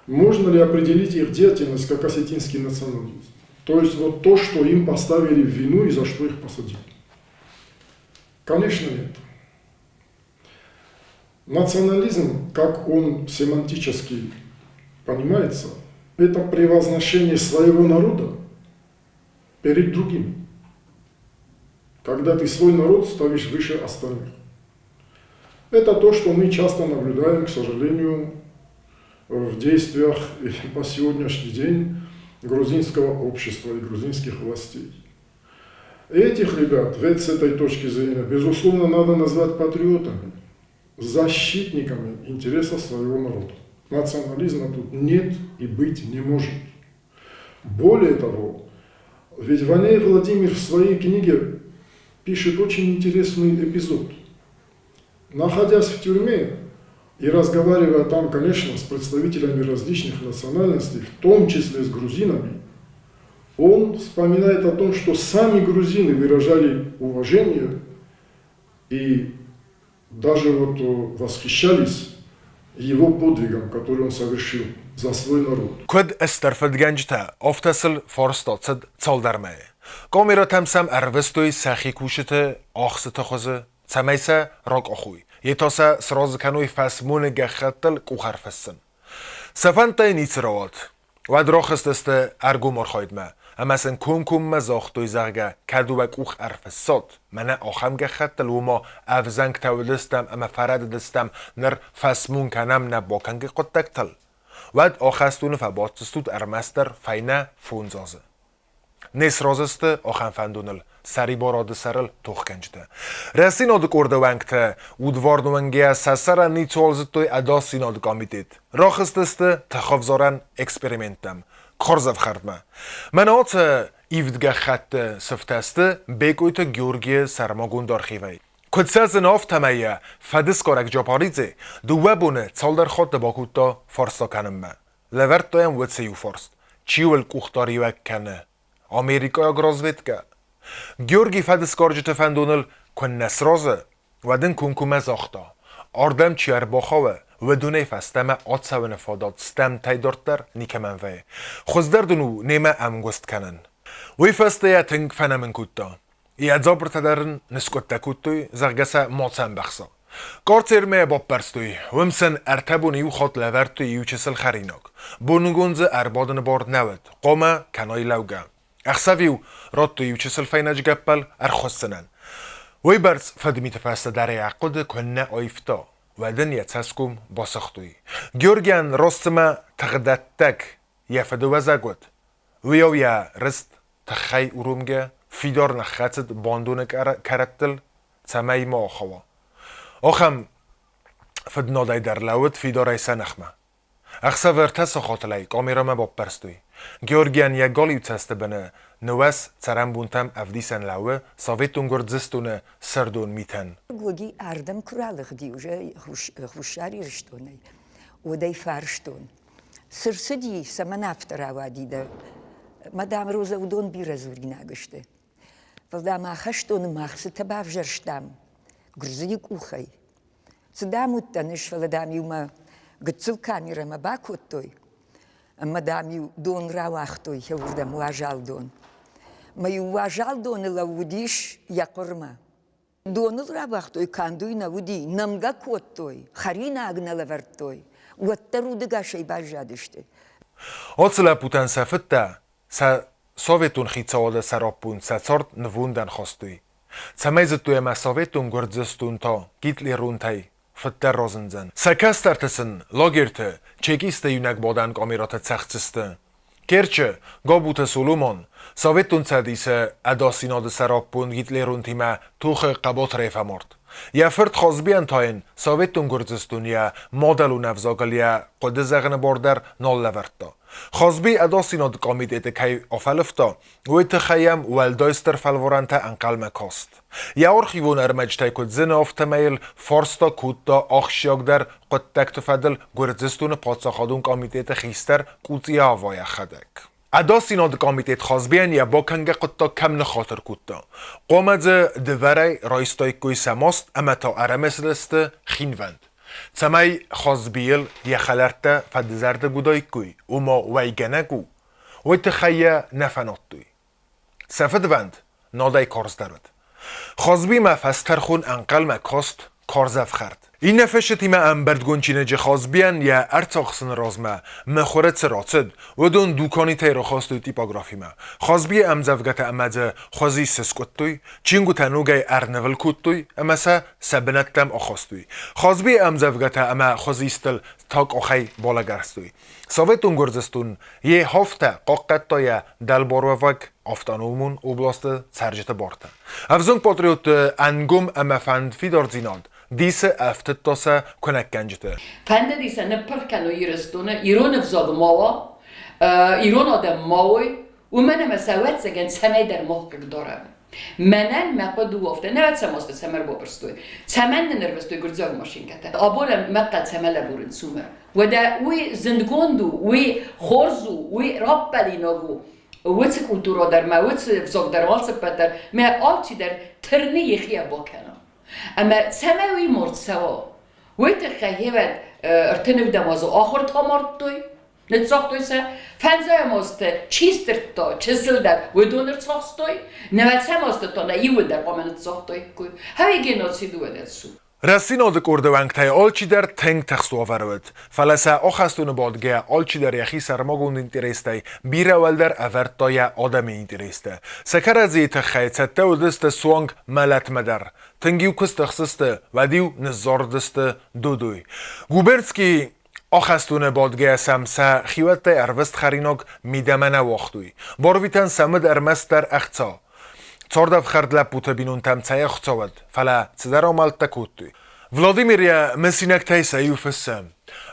Можно ли определить их деятельность как осетинский национализм? То есть вот то, что им поставили в вину и за что их посадили. Конечно, нет. Национализм, как он семантически понимается, это превозношение своего народа перед другим. Когда ты свой народ ставишь выше остальных. Это то, что мы часто наблюдаем, к сожалению, в действиях по сегодняшний день грузинского общества и грузинских властей. Этих ребят, с этой точки зрения, безусловно, надо назвать патриотами, защитниками интересов своего народа. Национализма тут нет и быть не может. Более того, ведь Валерий Владимир в своей книге пишет очень интересный эпизод. Находясь в тюрьме и разговаривая там, конечно, с представителями различных национальностей, в том числе с грузинами, он вспоминает о том, что сами грузины выражали уважение и даже вот восхищались его подвигом, который он совершил за свой народ. Код استرفد گنجتا افتسل فارستاتد صالدرمه کامیرا تمسم اروستوی سخی کوشته آخست خوزه تمیسه راک آخوی یتاسه سراز کنوی فسمون گختل کوخر فسن سفن تای نیت روات و دراخست است ارگو مرخاید ما اما سن کم مزاختوی زرگه کدو و کوخ ارفسات من آخم گخت لوما افزنگ تولستم اما فرد دستم نر فسمون کنم نباکنگ قدکتل ود آخستون فباتستود ارمستر فینه فونزازه نیس رازست آخم فندونل سری باراد سرل توخ کنجده رسین آدک ارده ونگته اودواردونگه سسر نیتوالزتوی ادا سیناد کامیتید راخستست تخافزارن اکسپریمنتم کارزف خردمه من آت ایفدگه خط سفتسته بگویت گیورگی سرماگون دارخیوی کدساز ناف تمایه فدس کارک جاپاریزه دوه بونه چال در خود باکوتا فارستا کنم ما لورد دایم وچیو فارست چیول کوختاری وک کنه آمریکا گرازویت که گیورگی فدس کارجت فندونل کن نسرازه و دن کنکومه زاختا آردم چیر باخوه و دونه فستم آتسا و نفادات ستم تایدارتر نیکمنوه خوزدردونو نیمه امگوست کنن وی فسته یا تنگ فنمن کتا یا زابر تدرن نسکت تکوتوی زرگسه ماتسن بخصا کارترمه با پرستوی ومسن ارتبون یو خاط لورتوی یو چسل خریناک بونگونز اربادن بارد نود قامه کنای لوگه اخساویو راتو یو چسل فینج گپل ارخوستنن وی برز فدمی تفسته در عقد کنه آیفتا و دنیا تسکم باسختوی گیورگیان راستما تقدتک یا فدو وزگود ویو یا رست تخی ارومگه فیدار نخاتد باندون کرتل تمای ما آخوا آخم فد نادای در لود فیدار ایسا نخمه اخسا ورتس خاطلای کامیرا ما با پرستوی گیورگیان یا گالیو تسته بنه نوس ترم بونتم افدیسن لوه ساویتون گردزستونه سردون میتن گوگی اردم کرالیق دیوژه خوشاری رشتونه و دی فرشتون سرسدی سمن افتر آوادیده مدام روز اودون بیرزوری نگشته فلدام آخشتون مخصت بافجرشتم گرزی کوخی صداموت تنش فلدام یوما گتسل کامیرا ما باکوتوی مدام یو دون را وقتوی که وردم واجال دون ما یو واجال دون لودیش یا قرمه دون را وقتوی کاندوی نودی نمگا کوتوی خرین آگنه لورتوی و ترودگا شی باجادشته آتسلا پوتن سفته ساویتون خیتساواده سرابون سرد نووندن خواستوی سمیزتوی ما ساویتون گردزستون تا گیتلی رونتای فتر رازنزن سکستر تسن لاگرته چکیسته یونک بادن کامیرات تختصته کرچه گابوت سولومون ساویتون سدیسه اداسیناد سرابون گیتلی رونتی ما توخ قبات ریفه مرد یا فرد خازبیان تاین ساویتون گردزستونیا مادل و نفزاگلیا قد زغن باردر نال لورتا خازبی اداسیناد کامیدیت که آفلفتا و تخیم والدایستر فلورانتا انقل مکاست یا ارخیون ارمجتای کد زن آفتمیل فارستا کودتا آخشیاگ در قد تکت فدل گردزستون پادساخادون کامیدیت خیستر کودیا آوای خدک اداسیناد کامیدیت خازبیان یا باکنگ قدتا کم نخاطر کودتا قامد دوری رایستای کوی سماست اما تا ارمسلست خینوند تمای خازبیل یا خلرته فدزرده گودای کوی او ما ویگنگو و تخیه نفنات دوی سفد وند نادای کارز درد خازبی ما فسترخون انقل مکاست کارزف خرد این نفشتی ما امبردگون جه خازبیان یا ارتاقسن رازمه مخورت سراتد و دون دوکانی تیرو خواستوی تیپاگرافی ما خازبی امزفگت امده خوزی سسکوتوی چینگو تنوگای ارنول کودتوی امسا سبنتم آخواستوی خازبی امزفگت اما خوزی استل تاک آخی بالا گرستوی ساویتون گرزستون یه هفته قاقت تای دل باروفک آفتانومون اوبلاست سرجت بارتا افزونگ پاتریوت انگوم اما فند فیدار زیناد دیسه افتت تاسه کنک گنجته فنده دیسه نپر کنو یرستونه ایران افزاد ماوا ایران آدم ماوی و من مساوات سگن سمه در محقق دارم منن مقد وافته نباید سماسته سمر بابرستوی سمن نربستوی گرزاگ ماشین کته آبولم مقد سمل بورن سومر و دا وی زندگوندو وی خورزو وی راب بلیناگو وچ کلتورا در ما وچ افزاگ در مال سپتر ما آلچی در ترنی یخیه باکنم اما سماوی مرد سوا وی تخیهود ارتنو دمازو آخر تا مرد توی نتساختوی سه فنزای ماسته چیستر تا چسل در و دونر تساختوی نوت سه ماسته تا نایو در قامن تساختوی کوی همی گناسی دو دست سو Rasino de Kordewanktai alci der teng textu avervet. Falasa ochastun badge alci der yachi sarmagund interestai bira welder avertaya adami intereste. Sakarazi tkhaytsata udeste swang malat madar. Tengiu kustaxsiste vadiu nazardeste dodoi. Gubernski ochastun badge samsa khiwate arvest kharinog midamana waqtui. Borvitan samad armaster achtsa. Цордав хардла пута бинун там цая хцовад, фала цедаро малта кутты. Владимирия месинак тайса юфессам.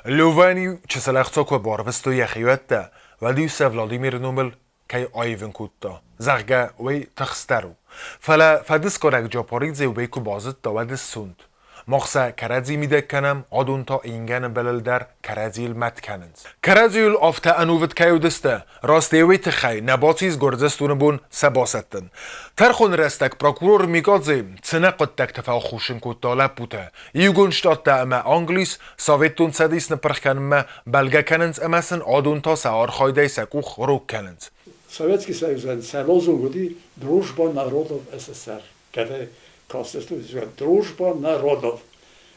Лувани чесала хцоко барвесту яхиюатта, вадиуса Владимир нумел кай айвен кутта. Зарга вей тахстару. فلا فدس کرک جاپاریک زیو بیکو بازد داود سوند. مخصا کرزی میده کنم آدون تا اینگن بلل در کرزیل مت کنند. کرزیل آفته انووت کیو دسته راستیوی تخی نباتیز گرزستون بون سباستن. ترخون رستک پراکورور میگازی چنه قدتک تفاو خوشن کود دالب بوده. یوگون شتاد تا اما انگلیس ساویتون سدیس نپرخ کنم بلگه کنند امسن آدون تا سوار خایده سکوخ روک کنند. Советский Союз, лозунги «Дружба народов СССР». Когда Конституция «Дружба народов».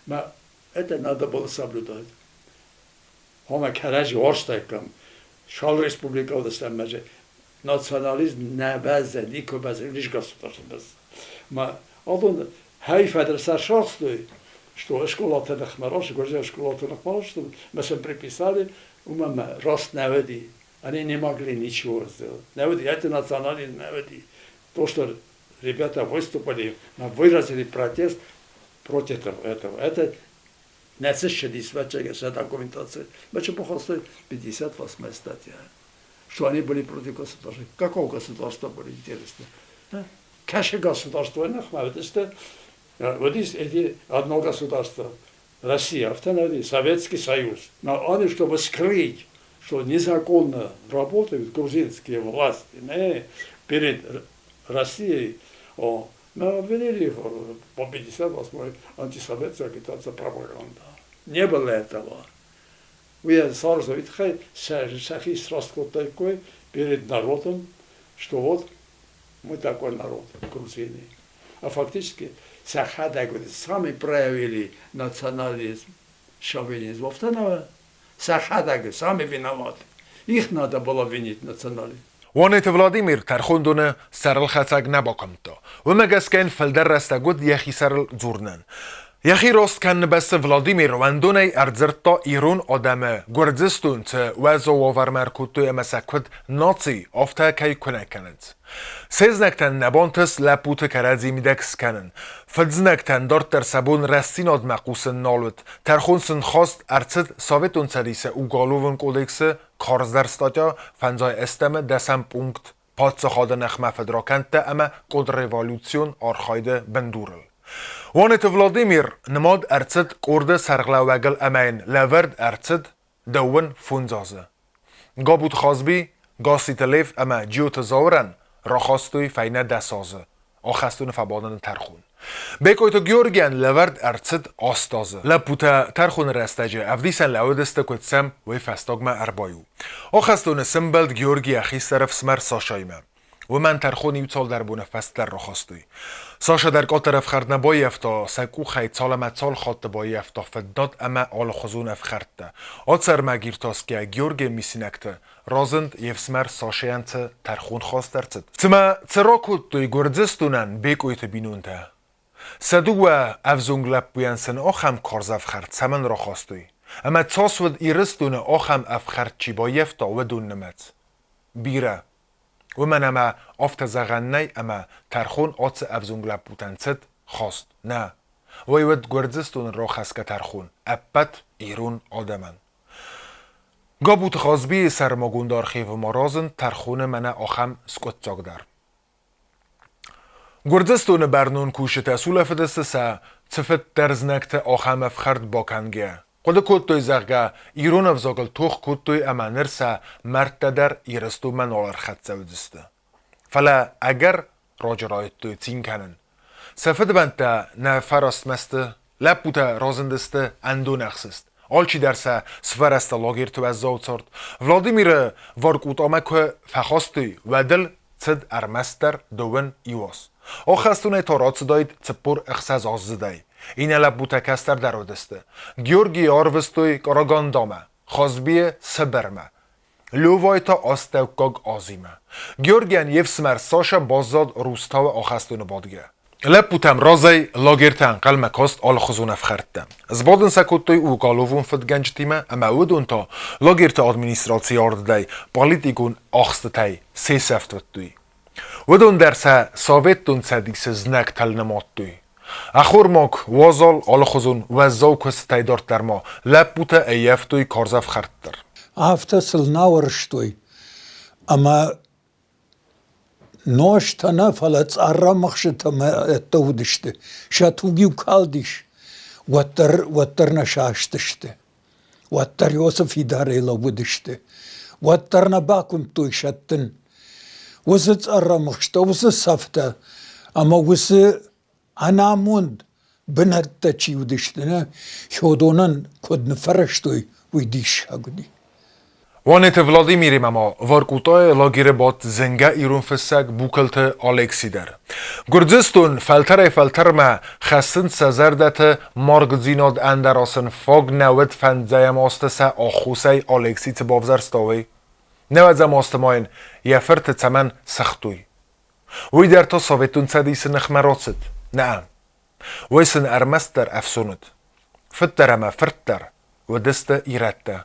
Но это надо было соблюдать. Хома Караджи Орштайкам, Шал Республика Удастамаджи, национализм не безе, нико безе, лишь государство безе. Но он Хайфедер Сашарствует, что школа Тенахмарош, городская школа Тенахмарош, мы всем приписали, умам рост наведи. Они не могли ничего сделать. Это национализм наведи. То, что ребята выступили, выразили протест против этого. Это не существует документация. Почему похоже 58 статья? Что они были против государства. Какого государства были интересны? Каше государство, вот есть одно государство, Россия, автономия, Советский Союз. Но они, чтобы скрыть, что незаконно работают грузинские власти перед Россией, мы обвинили их по 58-й антисоветская агитация, пропаганда. Не было этого. Вы сразу видите, шахист раскот такой перед народом, что вот мы такой народ, грузины. А фактически сами проявили национализм, шовинизм. Во-вторых, Сахадаги сами виноваты. Их надо было винить национализм. وانت ولادیمیر ترخوندونه سرل خطاگ نباکم تا و مگسکن فلدر رستگود یخی سرل زورنن یخی راست کن بس ولادیمیر وندونه ارزرتا ایرون آدمه گرزستون تا وزا واورمر کتوی مسکود ناسی آفته کی کنه کند سیزنکتن نبانتس لپوت کرزی میدکس کنن فدزنکتن دارت در سبون رستین آد مقوسن نالوت ترخونسن خواست ارزد ساویتون سریسه او گالوون کودکس کارزدر ستاتیا فنزای استم دسم پونکت پاتس خاده نخمه فدراکنت اما کود ریوالوسیون آرخایده بندورل وانت ولادیمیر نماد ارزد کرده سرغلوگل امین لورد ارزد دون فونزازه گابوت خازبی گاسی تلیف اما جیوت زاورن راخاستوی فینه دسازه آخستون فبادن ترخون بیکویتو گیورگین لورد ارزد آستازه لپوتا ترخون رستجه افدیسن لودسته کتسم وی فستاگمه اربایو آخستون سمبلد گیورگی اخیس طرف سمر ساشایمه و من ترخون یوتال در بونه فستر راخاستوی ساشا در قات طرف خرد نبایی افتا سکو خیت سال متسال خاط بایی افتا فداد اما آل خزون اف خرده آد سر مگیر تاست که گیورگ میسینکته رازند یفسمر ساشیانت ترخون خواست ارتد تما تراکود دوی گردزستونن بیکویت بینونده سدو و افزونگ لب بیانسن آخم کارزف خرد سمن را خواستوی اما تاسود ایرستون آخم اف خرد چی با یفتا و دون نمت بیره و من اما آفت زغنی اما ترخون آتس افزونگ لب بودنست خواست نه ویود گردزستون را خست که ترخون اپت ایرون آدمن گابوت خازبی سرماگوندار خیف مرازن ترخون من آخم سکت زاگ در گردستون برنون کوشت اصول فدست سا تفت درزنکت آخم افخرد باکنگه قد کود توی زغگه ایرون افزاگل توخ کود توی امانر سا مرد در ایرستو من آلر خد زودسته فلا اگر راجرایت توی تین کنن سفت بنده نه فراست مسته لب بوده رازندسته اندو نخسست آلچی درسه سفر است لاغیر تو از زاوت سرد ولادیمیر وارکوت آمکه فخواستی و دل تد ارمستر دوون ایواس آخستونه تا رات داید تپور اخساز آزدای Inele butekester darodeste. Georgi arvestoy korogondome. Chozbie seberme. Luvojta ostevkog azime. Georgian yevsmer sosha bozod rustav achastun bodge. Leputem rozej logirtan qalma kost alkhuzuna fxarttam. Zbodin sakutoy u qalovun fitganjtime ama udunto logirta administratsiya ordday politikun axstay sesaftoy. Udun dersa sovetun sadikse znak talnamattoy. Axurmok wazal alkhuzun wazzau kostay dortdarmo leputa ayaftoy karzaf xarttar. Aftasıl navrştoy ama noştana falat arramakştama ettavdişti. Şatugiv kaldiş. Vattarna şaştıştı. Vattar Yosef idareyla budişti. Vattarna bakum toy şattın. Vızıt arramakşta, vızı safta. Ama vızı anamund binatta çivdişti. Şodonan kodnu farıştoy uydiş agdi. Wanete Vladimir mama varkutoy logire bot zenga irun fesag bukelte Alexider. Gürcistan felterma khassin sazardate margzinod andarasen fog nawet fanzayam ostasa akhusay Alexi tbavzarstoy. Nevadzam ostamayn yefert tsaman sakhtoy. Wider to sovetun sadis nakhmarotsit. Naam. Wesen armaster afsunut. Fitterama firtter ودست إيرتا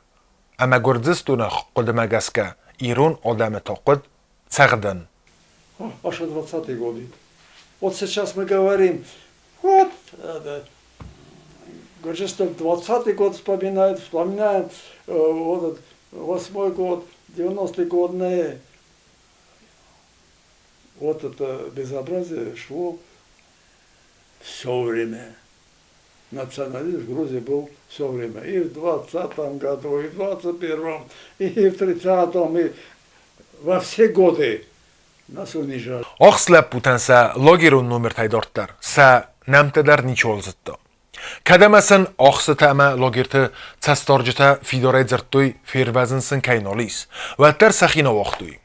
أما Gürcistan'a قدما гаска Ирун одаме тоқуд цагден. Ваши 20-е годы. Вот сейчас мы говорим, вот, Гürcistan 20-й год вспоминаем, вот 8-й год, 90-й год, вот это безобразие шло все время. Национализм в Грузии был все время. И в 20-м году, и в 21-м, и в 30-м, и во все годы нас унижали. Axslab putansa logirun numir taydortlar. Sa namtedar nicholzitto. Kadamasan axsitama logirti castorjita fidore zirtoy firvazinsin kaynolis. Vattar saxina vaqtoy.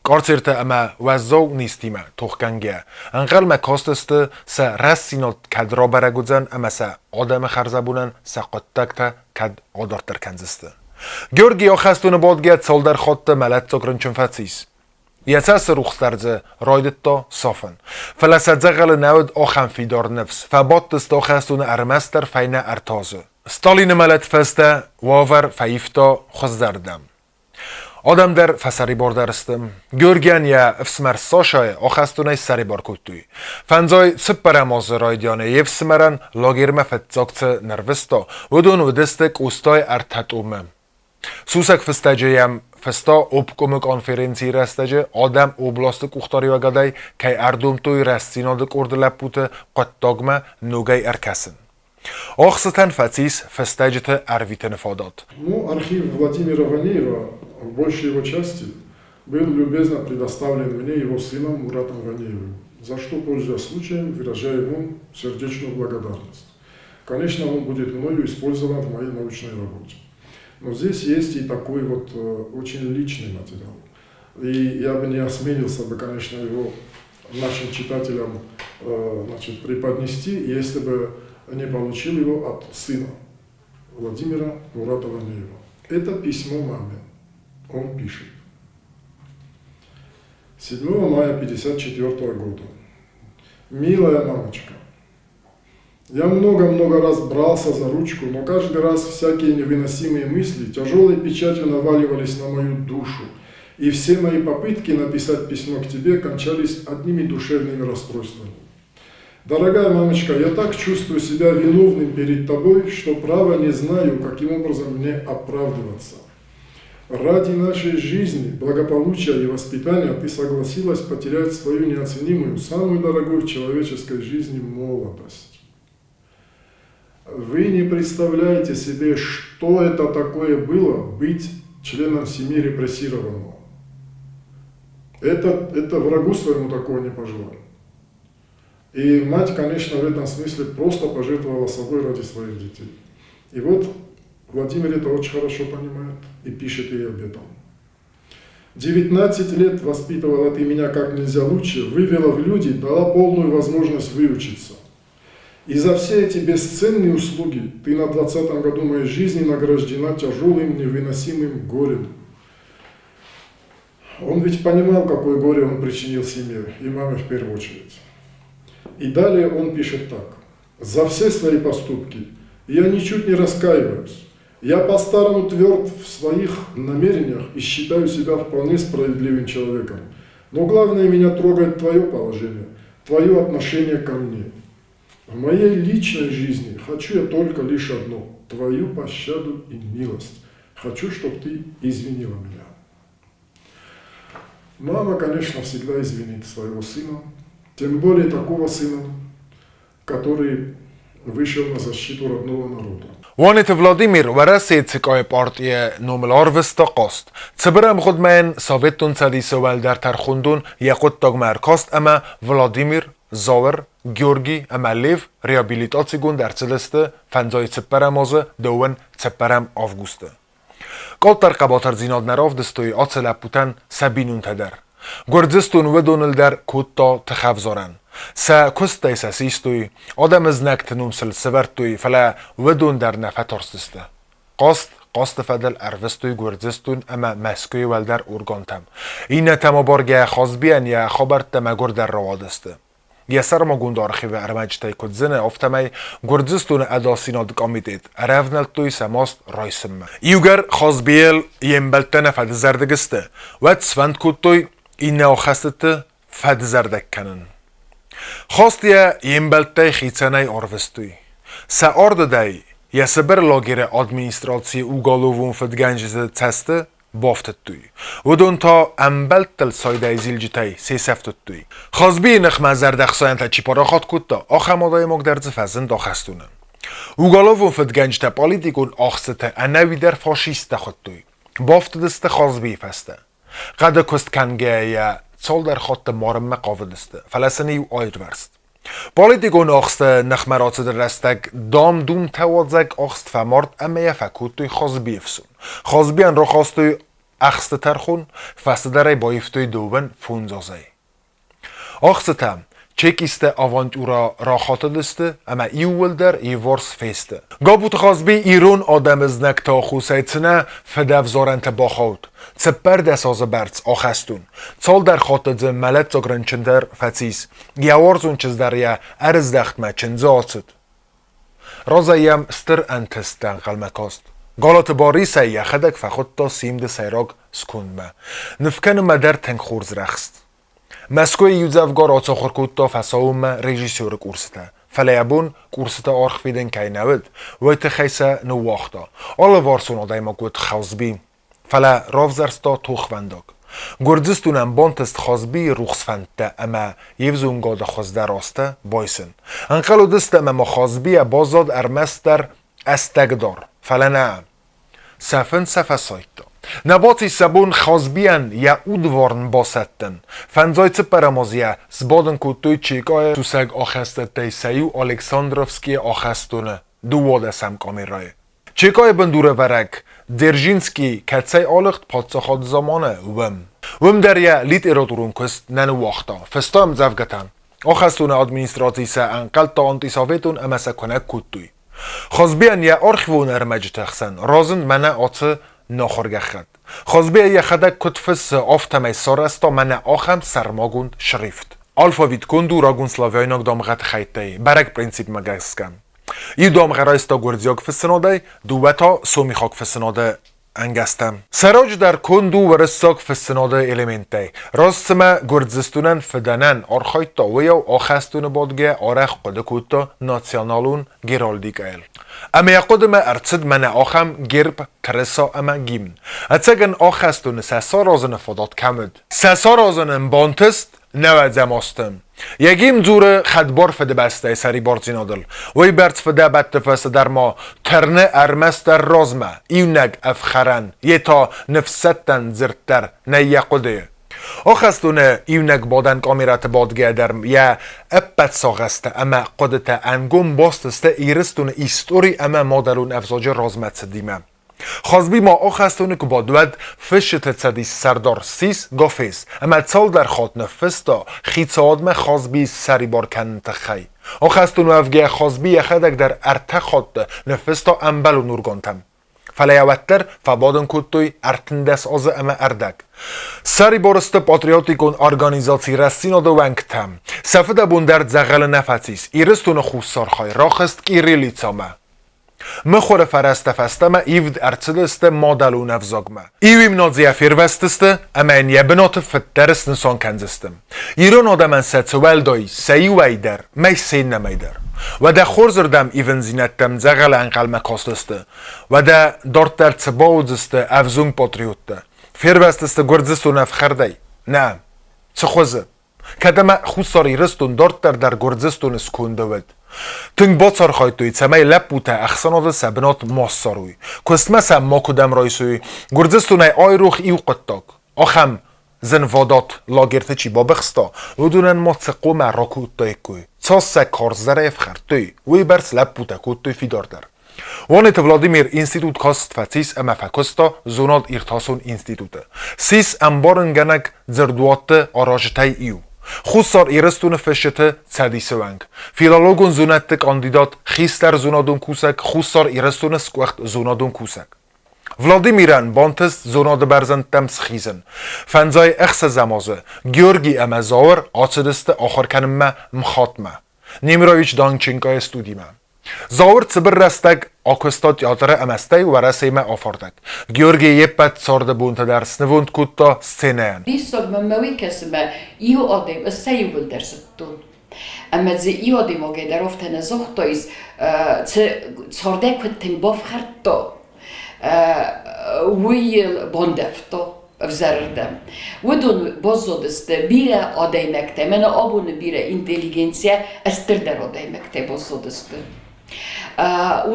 Qarcerta ama wazzov nistima to'xkanga. Anqalma kostasti sa rassinot kadro baraguzan ama sa odami xarzabunan sa qottakta kad odortar kanzisti. Georgi oxastuni bodga soldar xotta malat sokrinchun fatsis. Yasas ruxstarzi royditto sofen. Falasadzag'ali navd oxam fidor nafs. Fabottis oxastuni armastar fayna artozi. Stalin malat fasta wavar faifto xuzdardam. Odam der fasari bordaristim. Görgen ya ifsmar soshoy oxastunay sari bor kuttuy. Fanzoy sipparamozı roydiyane yevsmaran logirma fetsokce nervisto. Udun udistik ustoy artatumem. Susak festacıyam festa opkomu konferenci rastacı adam oblastik uxtari vagaday kay ardumtoy rastinodik ordilab puti qottogma nugay erkasin. Oxsatan fatsis festacıtı arvitini fodot. Архив Владимира Ванеева в большей его части был любезно предоставлен мне его сыном Муратом Ванеевым, за что, пользуясь случаем, выражаю ему сердечную благодарность. Конечно, он будет мною использован в моей научной работе. Но здесь есть и такой вот очень личный материал. И я бы не осмелился бы, конечно, его нашим читателям преподнести, если бы не получил его от сына Владимира Мурата Ванеева. Это письмо маме. Он пишет. 7 мая 1954 года. Милая мамочка, я много-много раз брался за ручку, но каждый раз всякие невыносимые мысли тяжелой печатью наваливались на мою душу, и все мои попытки написать письмо к тебе кончались одними душевными расстройствами. Дорогая мамочка, я так чувствую себя виновным перед тобой, что право не знаю, каким образом мне оправдываться. Ради нашей жизни, благополучия и воспитания ты согласилась потерять свою неоценимую, самую дорогую в человеческой жизни молодость. Вы не представляете себе, что это такое было быть членом семьи репрессированного. Это врагу своему такого не пожелаю. И мать, конечно, в этом смысле просто пожертвовала собой ради своих детей. И вот Владимир это очень хорошо понимает и пишет ей об этом. 19 лет воспитывала ты меня как нельзя лучше, вывела в люди, дала полную возможность выучиться. И за все эти бесценные услуги ты на 20-м году моей жизни награждена тяжелым невыносимым горем. Он ведь понимал, какое горе он причинил семье, и маме в первую очередь. И далее он пишет так. «За все свои поступки я ничуть не раскаиваюсь. Я по-старому тверд в своих намерениях и считаю себя вполне справедливым человеком. Но главное, меня трогает твое положение, твое отношение ко мне. В моей личной жизни хочу я только лишь одно – твою пощаду и милость. Хочу, чтобы ты извинила меня». Мама, конечно, всегда извинит своего сына, тем более такого сына, который вышел на защиту родного народа. وانت فلادیمیر و رسید سکای پارتی نوملار وستا قاست. تبرم خود من ساویتون سدی سوال در ترخوندون یقود تاگ مرکاست اما ولادیمیر زاور گیورگی اما لیف ریابیلیتاتی گون در چلسته فنزای تپرم آزه دوون تپرم آفگوسته. قال ترقباتر زیناد نراف دستوی آت لپوتن سبینون تدر. گردزستون و دونل در کوتا تخفزارن. سا کسته ساسیستوی آدم از نکتنوم سلسورتوی فلا ودون در نفت ارسسته. قاست فدل اروستوی گردزستون اما مسکوی ولدر ارگانتم. این تما بارگه خازبیان یا خبرت تمگور در روادسته. یه سر ما گوندار خیوه ارمجتای کدزنه افتمای گردزستون اداسیناد کامیدید. ارفنلتوی سماست رایسمه. ایوگر خازبیل یمبلتنه فد زردگسته. و تسفند کدتوی این آخسته فد زردک کنن. خواستیه یمبلتای خیچنای آروستوی. سا آرد دای یه سبر لاگر ادمینستراسی اوگالوون فدگنجزه تسته بافتت توی. و دون تا امبلتل سایده زیلجتای سی سفتت توی. خازبی نخمه زردخصاین تا چی پارا خواد کد تا آخمادای مقدرز فزن داخستونن. اوگالوون فدگنجتا پالیتیکون آخسته انوی در فاشیست خود توی. بافت دست خازبی فسته. قد کست کنگه یا سال در خط مارم مقاوه دسته. فلسنی و آیر ورست. پالیتیکون آخست نخمرات در رستگ دام دوم توادزگ آخست فمارد اما یه فکود توی خازبی افسون. خازبیان را خواست توی اخست ترخون فست داره بایفتوی دوون فونزازه. آخست هم چکیست آوانتورا را خاطر دسته اما ایول در ایوارس فسته. گابوت خازبی ایرون آدم از نکتا خوسایتنه فدفزارن تباخود. سپر دساز برز آخستون. سال در خاطر ملت زاگرنچندر فتیس. گیاورزون چیز در یه ارز دختمه چنزه آسد. رازایم ستر انتست قلمکاست. گالات باری سیه خدک فخود تا سیمد سیراگ سکونمه. نفکن مدر تنگ خورز رخست. مسکوی یوزفگار آتاخور کود تا فساوم رژیسور کورسته. فلیابون کورسته آرخویدن که نود و تخیسه نواختا. آلا وارسون آدای ما گود خوزبی. فلا رافزرستا توخونداگ. گردستونم بانتست خازبی روخسفنده اما یفزون گاد خازده راسته بایسن. انقلو دست اما خازبی بازاد ارمستر استگدار. فلا نه. سفن سفه سایتا. نباتی سبون خازبیان یا اودوارن باستن. فنزای تپرمازیه زبادن کتوی چیکای توسگ آخسته تیسیو الکساندروفسکی آخستونه دوواده سمکامی رای. چیکای بندوره ورک درژینسکی کتسای آلخت پادساخاد زمانه وم دریا لیت ایرادورون کست ننو واختا فستام زفگتن آخستونه ادمینستراتیسه انقل تا انتی ساویتون اما سکنه کتوی. خازبیان یا آرخیوون ارمج تخسن رازن منه آتse ناخورگه خد. خازبیه یه خدک کتفس آفتمه سارستا منه آخم سرماگوند شریفت. الفاویت کندو راگون سلاویاناک دامغت خیطه برک پرینسیپ مگسکن. ای دامغه رایستا گردزیاک فسناده دوتا سومیخاک فسناده انگستم. سراج در کندو و رساک فسناده الیمنته. راستمه گردزستونن فدنن آرخایتا و یا آخستون بادگه آرخ قده کتا ناسیونالون گیرالدیک ایل. اما یقدم ارتد من آخم گرب کرسا اما گیمن. اتسگن آخستون سسا رازن فداد کمد. سسا رازن بانتست نوید زماستم. یکیم زور خدبار فده بسته سری بارزینادل. وی برد فده بدتفست در ما ترنه ارمست در رازمه. ایونگ افخرن. یه تا نفستن زرتر نه یقده. آخستونه ایونگ بادن کامیرات بادگه در یا اپت ساغسته اما قدت انگم باستسته ایرستون ایستوری اما مادلون افزاج رازمت سدیمه. خازبی ما آخستونه که بادود فشت تدیس سردار سیس گافیس اما تال در خاط نفستا خیت آدم خازبی سری بار کنن تخی. آخستون و افگه خازبی یخدک در ارتخات نفستا انبل و نورگانتم. فلیوتر فبادن کتوی ارتندس از اما اردک. سری بارست پاتریوتیکون ارگانیزاسی رسینا دو ونگتم. سفده بوندرد زغل نفتیس. ایرستون خوصارخای راخست ایری لیتسامه. مخور فرست فستم ایود ارتدست مادلو نفزاگمه. ایویم نازی افیروستسته اما این یبنات فترست نسان کنزستم. ایران آدمن ستسوال دایی سیو ویدر می سین نمیدر. و ده خورزردم ایون زینتم زغل انقل مکاستسته. و ده دارت در تباوزسته افزون پاتریوته. فیروستسته گردزستو نفخردی. نه. چه خوزه؟ کدام خوصاری رستون دارت در گردزستون سکونده ود. تنگ باطار خواهید توی تمای لب بوده اخسانات سبنات ماستاروی کسمه سم ما کدام رایسوی گردزستونه آی روخ ایو قطاک آخم زن وادات لاگرته چی با بخستا و دونن ما تقوم راکوت دای کوی تاسه کارزره افخر توی وی برس لب بوده کود توی فیدار در وانت ولادیمیر اینستیتوت کاست فتیس اما فکستا زوناد ایرتاسون اینستیتوته سیس امبارنگنک زردوات آراجتای ایو خوصار ایرستون فشته تدیسه ونگ. فیلالوگون زونت کاندیدات خیستر زونادون کوسک خوصار ایرستون سکوخت زونادون کوسک. ولادیمیران بانتست زوناد برزن سخیزن. فنزای اخس زمازه. گیورگی امزاور آتدست آخر کنم مخاطمه. نیمرویچ دانچینکای استودیمه. زاور تبر رستگ آکستاد یادره امسته و رسیمه آفردگ. گیورگی یپت سارده بونت در سنوند کتا سینهن. لیستاد مموی کسبه ایو آدم سیو بل درستون. اما زی ایو آدم آگه در افت نزاختایز سارده کتن باف خرطا ویل باندفتا افزردم. ودون بازدست بیره آدمکته من آبون بیره اینتلیجنسیا استر در آدمکته بازدست.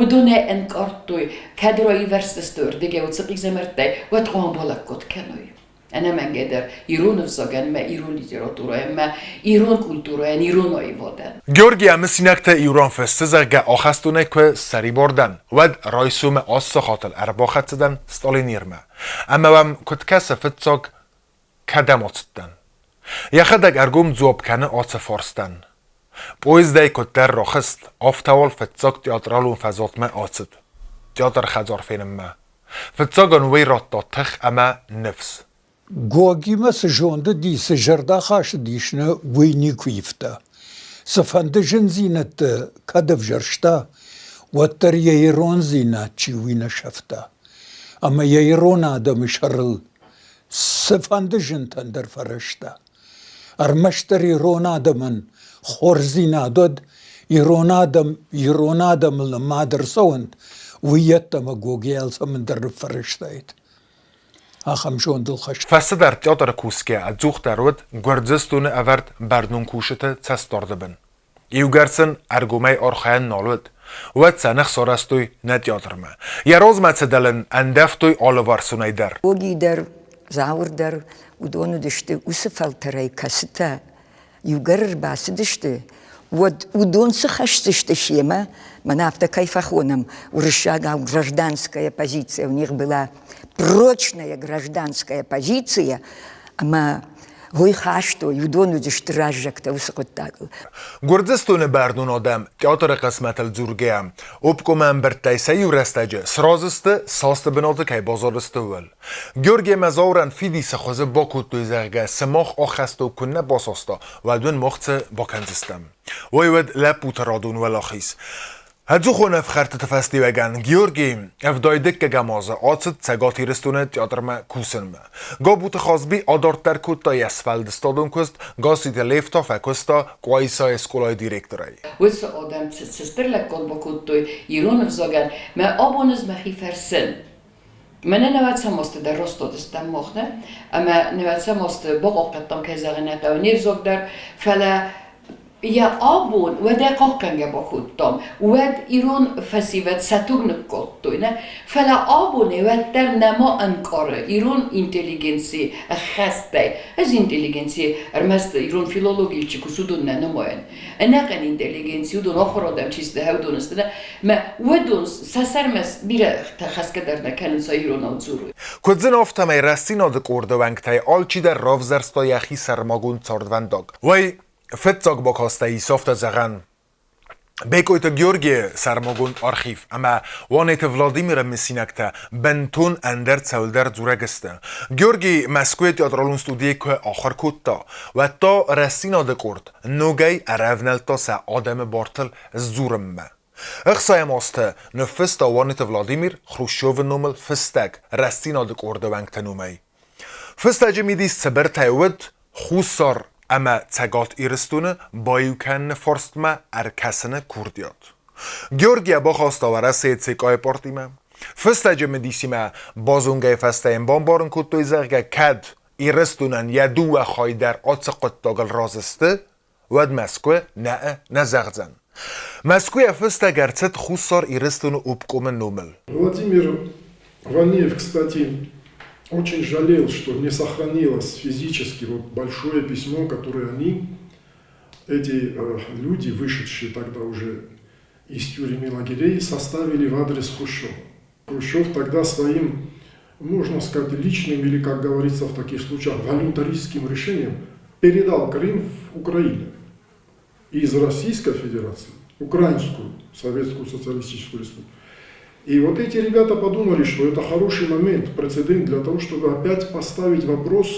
ودون انکارتوی کدرایی ورستستور دیگه و سقی زمرته و تقام بالا کد کنوی. أنا من قدر يرون فزاجن ما يرون ليتراتورة ما يرون كولتورة يعني يرون أيوادن. گیورگی هم سینکت ایران فستزه گه آخستونه که سری بردن ود رایسوم آس خاطر ارباخت زدن ستالینیرمه اما هم کت کس فتزاگ کدمات دن یخدگ ارگوم زوب کنه آت فارستن پویزده کت در راخست آفتوال فتزاگ تیاترالون فضاتمه آتد تیاتر خزار فینمه فتزاگن وی رات تخ اما نفس گوگیمه سجونده دی سجرده خاش دیشنه وینی کویفته سفنده جن زینت کدف جرشته و تر ییرون زینت چی وینه شفته اما ییرون آدم شرل سفنده جن تندر فرشته ارمشتر ییرون آدمن خورزی نادد ییرون آدم لمادر سوند ویتم گوگیل سمندر فرشته اید آخم شون دل خش. فسته در تیاتر کوسکه ادزوخ درود گردزستون اورد بردون کوشته تستارده بن. ایو گرسن ارگومه آرخیان نالود و تسنخ سارستوی نتیاتر ما. یه روز متدلن اندفتوی آلوارسونای در. وگی در زاور در ودونو دشته وسفلترای کسته یوگرر باس دشته ودون схаш шема, манавта кайфахоном, урышага гражданская позиция, у них была прочная гражданская позиция, ама гой хашто, удону диштражжакта усқоттагл. گردستون بردون آدم تیاتر قسمت الزورگه هم اوبکو من برتایسه یو رستجه سرازسته ساست بناته که بازارسته ول گرگه مزاورن فیدی سخوزه با کتوی زرگه سماخ آخسته و کنه باساستا و دون مخت با کنزستم ویود لپوت رادون ولاخیس هدزو خونه فخرت تفستی وگن گیورگی افدایدک که گمازه آتد سگاتی رستونه تیاتر ما کوسن ما گا بوت خازبی آدارت در کود تا یسفل دستادون کست گا سیت لیفتا فکستا قوایسا اسکولای دیرکترای ویس آدم سستر لکل با کود توی ایرون افزاگن ما آبونز مخی فرسن من نواد سماست در راست دستم مخنه اما نواد سماست باقا قطم که زغنه و نیر زاگ در فلا یا آبون و دقیق کنگه با خودم و ایران فسیوت ستوگ نکات نه فلا آبونه و در نما انکاره ایران اینتلیجنسی خسته از اینتلیجنسی ارمست ایران فیلولوژی چی کسودون نماین نکن اینتلیجنسی و دون آخر آدم چیز ده و دونست نه ما و دون سرمس بیره تخص کدر نکنن سا ایران آزوروی کدزن آفتمه رستین آدک ارده ونگتای آلچی در رافزرستا یخی سرماگون تاردونداگ وی فتزاگ با کاسته ای سافت زغن Bekojte Georgie Sarmogund archiv, ama وانیت ولادیمیر مسینکته بنتون اندر تولدر زورگسته. Georgi مسکوی تئاترالون استودیه که آخر کتا و تا رسینا دکورد نوگی عرفنلتا سا آدم بارتل زورم. اخصای ماسته نفستا وانیت ولادیمیر خروشوف نومل فستگ رسینا دکورد ونگت نومی. فستاجی میدیست سبر تایود خوصار اما تگات ایرستونه بایوکن فرستما ارکسنه کردیات. گیورگیا با خواستاوره سید سیکای پارتیمه. فستاجه مدیسیمه بازونگه فستایم بامبارن کتوی زرگه کد ایرستونن یا دو خواهی در آتس قطاگل رازسته ود مسکوه نه نزغزن. مسکوه فستا گرچت خوصار ایرستونه اوبکومن نومل. Владимир Ванеев, кстати, очень жалел, что не сохранилось физически вот большое письмо, которое эти люди, вышедшие тогда уже из тюрем и лагерей, составили в адрес Хрущева. Хрущев тогда своим, можно сказать, личным или, как говорится в таких случаях, волюнтаристским решением передал Крым в Украину. Из Российской Федерации, Украинскую Советскую Социалистическую Республику. И вот эти ребята подумали, что это хороший момент, прецедент для того, чтобы опять поставить вопрос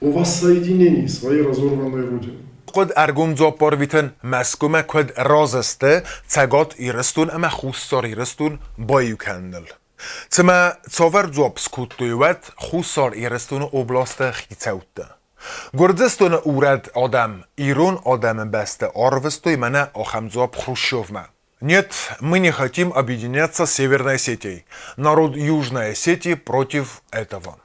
о воссоединении своей разорванной родины. قد ارگوم زاب بارویتن مسکومه کد رازسته تگات ایرستون اما خوصار ایرستون بایو کنل. تما تاور زاب سکوتویوت خوصار ایرستون اوبلاست خیتاوته. گردستون اورد آدم ایرون آدم بسته آروستوی منه آخم زاب خروشوف ما. Нет, мы не хотим объединяться с Северной Осетией. Народ Южной Осетии против этого.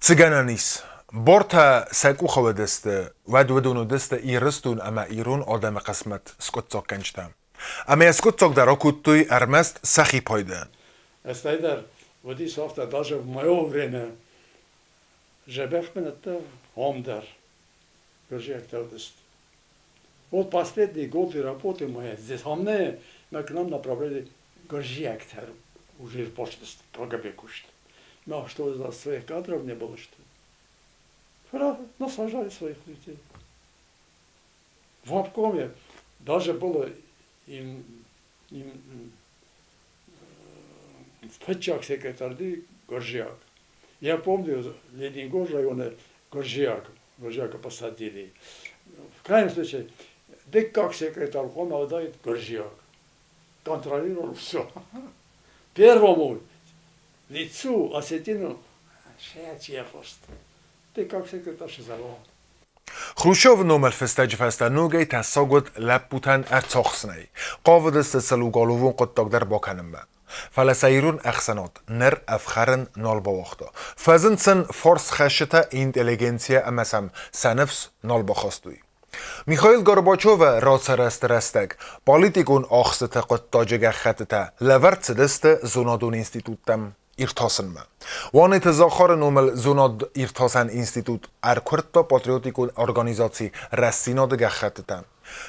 Цыгананис. Борта сакухова десте, вадведуну десте ирыстун ама ирун адам қасмат скотцок канчта. Ама я скотцок да рокуттуй армест сахи пойде. Стайдар, вот и софта даже в мое время жебехмен это омдар. Прожектовость. Вот последние годы работы моей здесь мы к нам направляли горжиактер уже почты прогабеку что. Ну что за своих кадров не было что? Нас сажали своих людей. В обкоме даже было им в Петчах секретарь Горжиак. Я помню, Ленинград районе Горжиака посадили. В крайнем случае, да как секретарь он отдает Горжиак. Контролировал все. Первому лицу осетину шея просто. Да как секретарь шизалон. خروشوف نومل فستاج فستانوگی تساگود لب بوتن ارتاخسنی. قاود استسلو گالوون قطاق در باکنم با. فلسایرون اخسنات نر افخرن نال باوختا. فزن سن فارس خشتا اینتلیگنسیا امسم سنفس نال باخستوی. میخائیل گورباچوف راسرست رستگ پالیتیکون آخست قطاجگ خطتا لورت دست زونادون انستیتوتم ارتاسن ما. وانت زاخار نومل زوناد ارتاسن انستیتوت ارکورتا پاتریوتیکون ارگانیزاسی رسیناد گخطتا.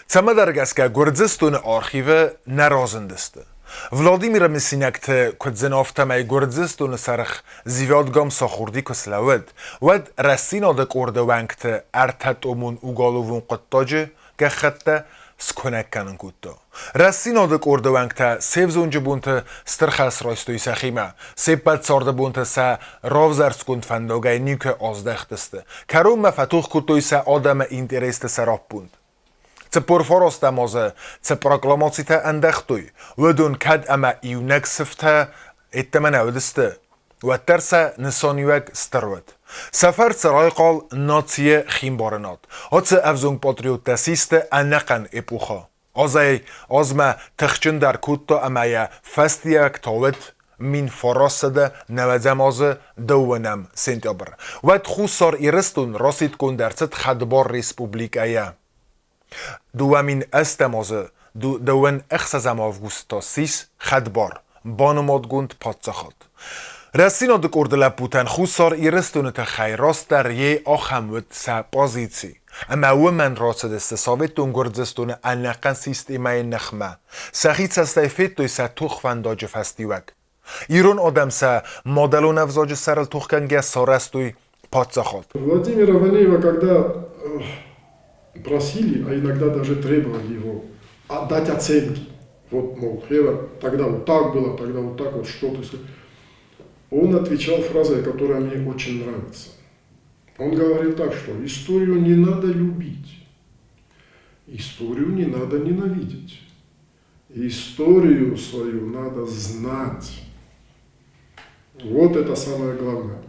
تما درگست که گردزستون آرخیو نرازندسته. ولادیمیر مسینکت کد زنافتمای گردزستون سرخ زیادگام ساخوردی کسلود ود رسیناد کرده ونکت ارتت امون اوگالوون قطاجه گخطتا سکنک کنن کتا. رسیناد کرده ونکت سیفزونج بونت سترخص رایستوی سخیمه سیپت سارده بونت سا راوزرس کند فنداگای نیک آزدختسته کروم مفتوخ کتوی سا آدم اینتریست سراب بوند. Це порфороста може, це прокламацията андахтуй. Ведун кад ама иунек сифта еттемена ведесте. Ваттерса несонюек стервет. Сафар царайқал нация химбаренат. Оце авзунг патриотасисте анақан эпуха. Азай азма тخچن در کتا امایا فستیک تاوت من فراسده نوزمازه دوونم سنتیابر. ود خوصار ایرستون راسید کن درست خدبار ریسپوبلیک ایا. دوامین استمازه دوون اخسازم آفگوستا سیس خدبار بانماد گوند پادزخاد. رسینا دکورد لپوتن خوصار ایرستون تخیراست در یه آخمود سا پازیسی. اما ومن راسد استثابتون گردزستون انقن سیستیمای نخمه. سخیت سستایفت توی سا توخفنداج فستیوک. ایرون آدم سا مادلون افزاج سرل توخکنگه سارستوی پادزخاد. Владимира Ванеева, когда просили, а иногда даже требовали его отдать оценки. Вот, мол, Хевер, тогда вот так было, тогда вот так вот, что ты сказал. Он отвечал фразой, которая мне очень нравится. Он говорил так, что историю не надо любить, историю не надо ненавидеть, историю свою надо знать. Вот это самое главное.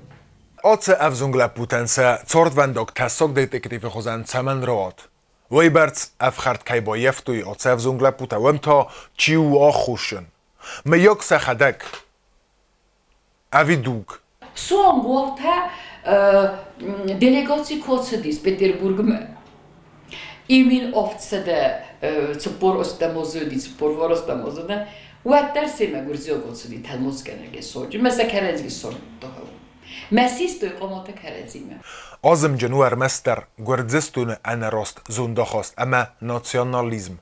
Oce evzungle putense cordvendok tessok detektív hozan cemenroat. Weiberts evchart kajbo jeftui oce evzungle puta wemta ciu achushen. Me jok szechedek. Evidug. Son gofta delegacji kotsydis Peterburgme. İmin oftsede spor ostamozudi, spor vorostamozudi. Uattar seme gurzio kotsudi telmoskenege soju. Mesela kerezgi sortu. Mesisto iqamata kerezime. Azım januar mester Gürcistan enerost zundakhast ama nasionalizm.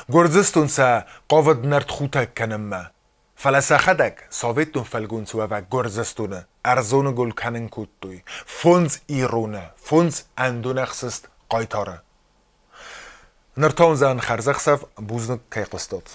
Gürcistan se qavid nert khutek kenemme. فلسخدك صافتون فلگون سوا و گرزستونه ارزون گل کنن کتوی فونز ایرونه فونز اندونخسست قایتاره نرتون زن خرزخسف بوزنک کیقلستات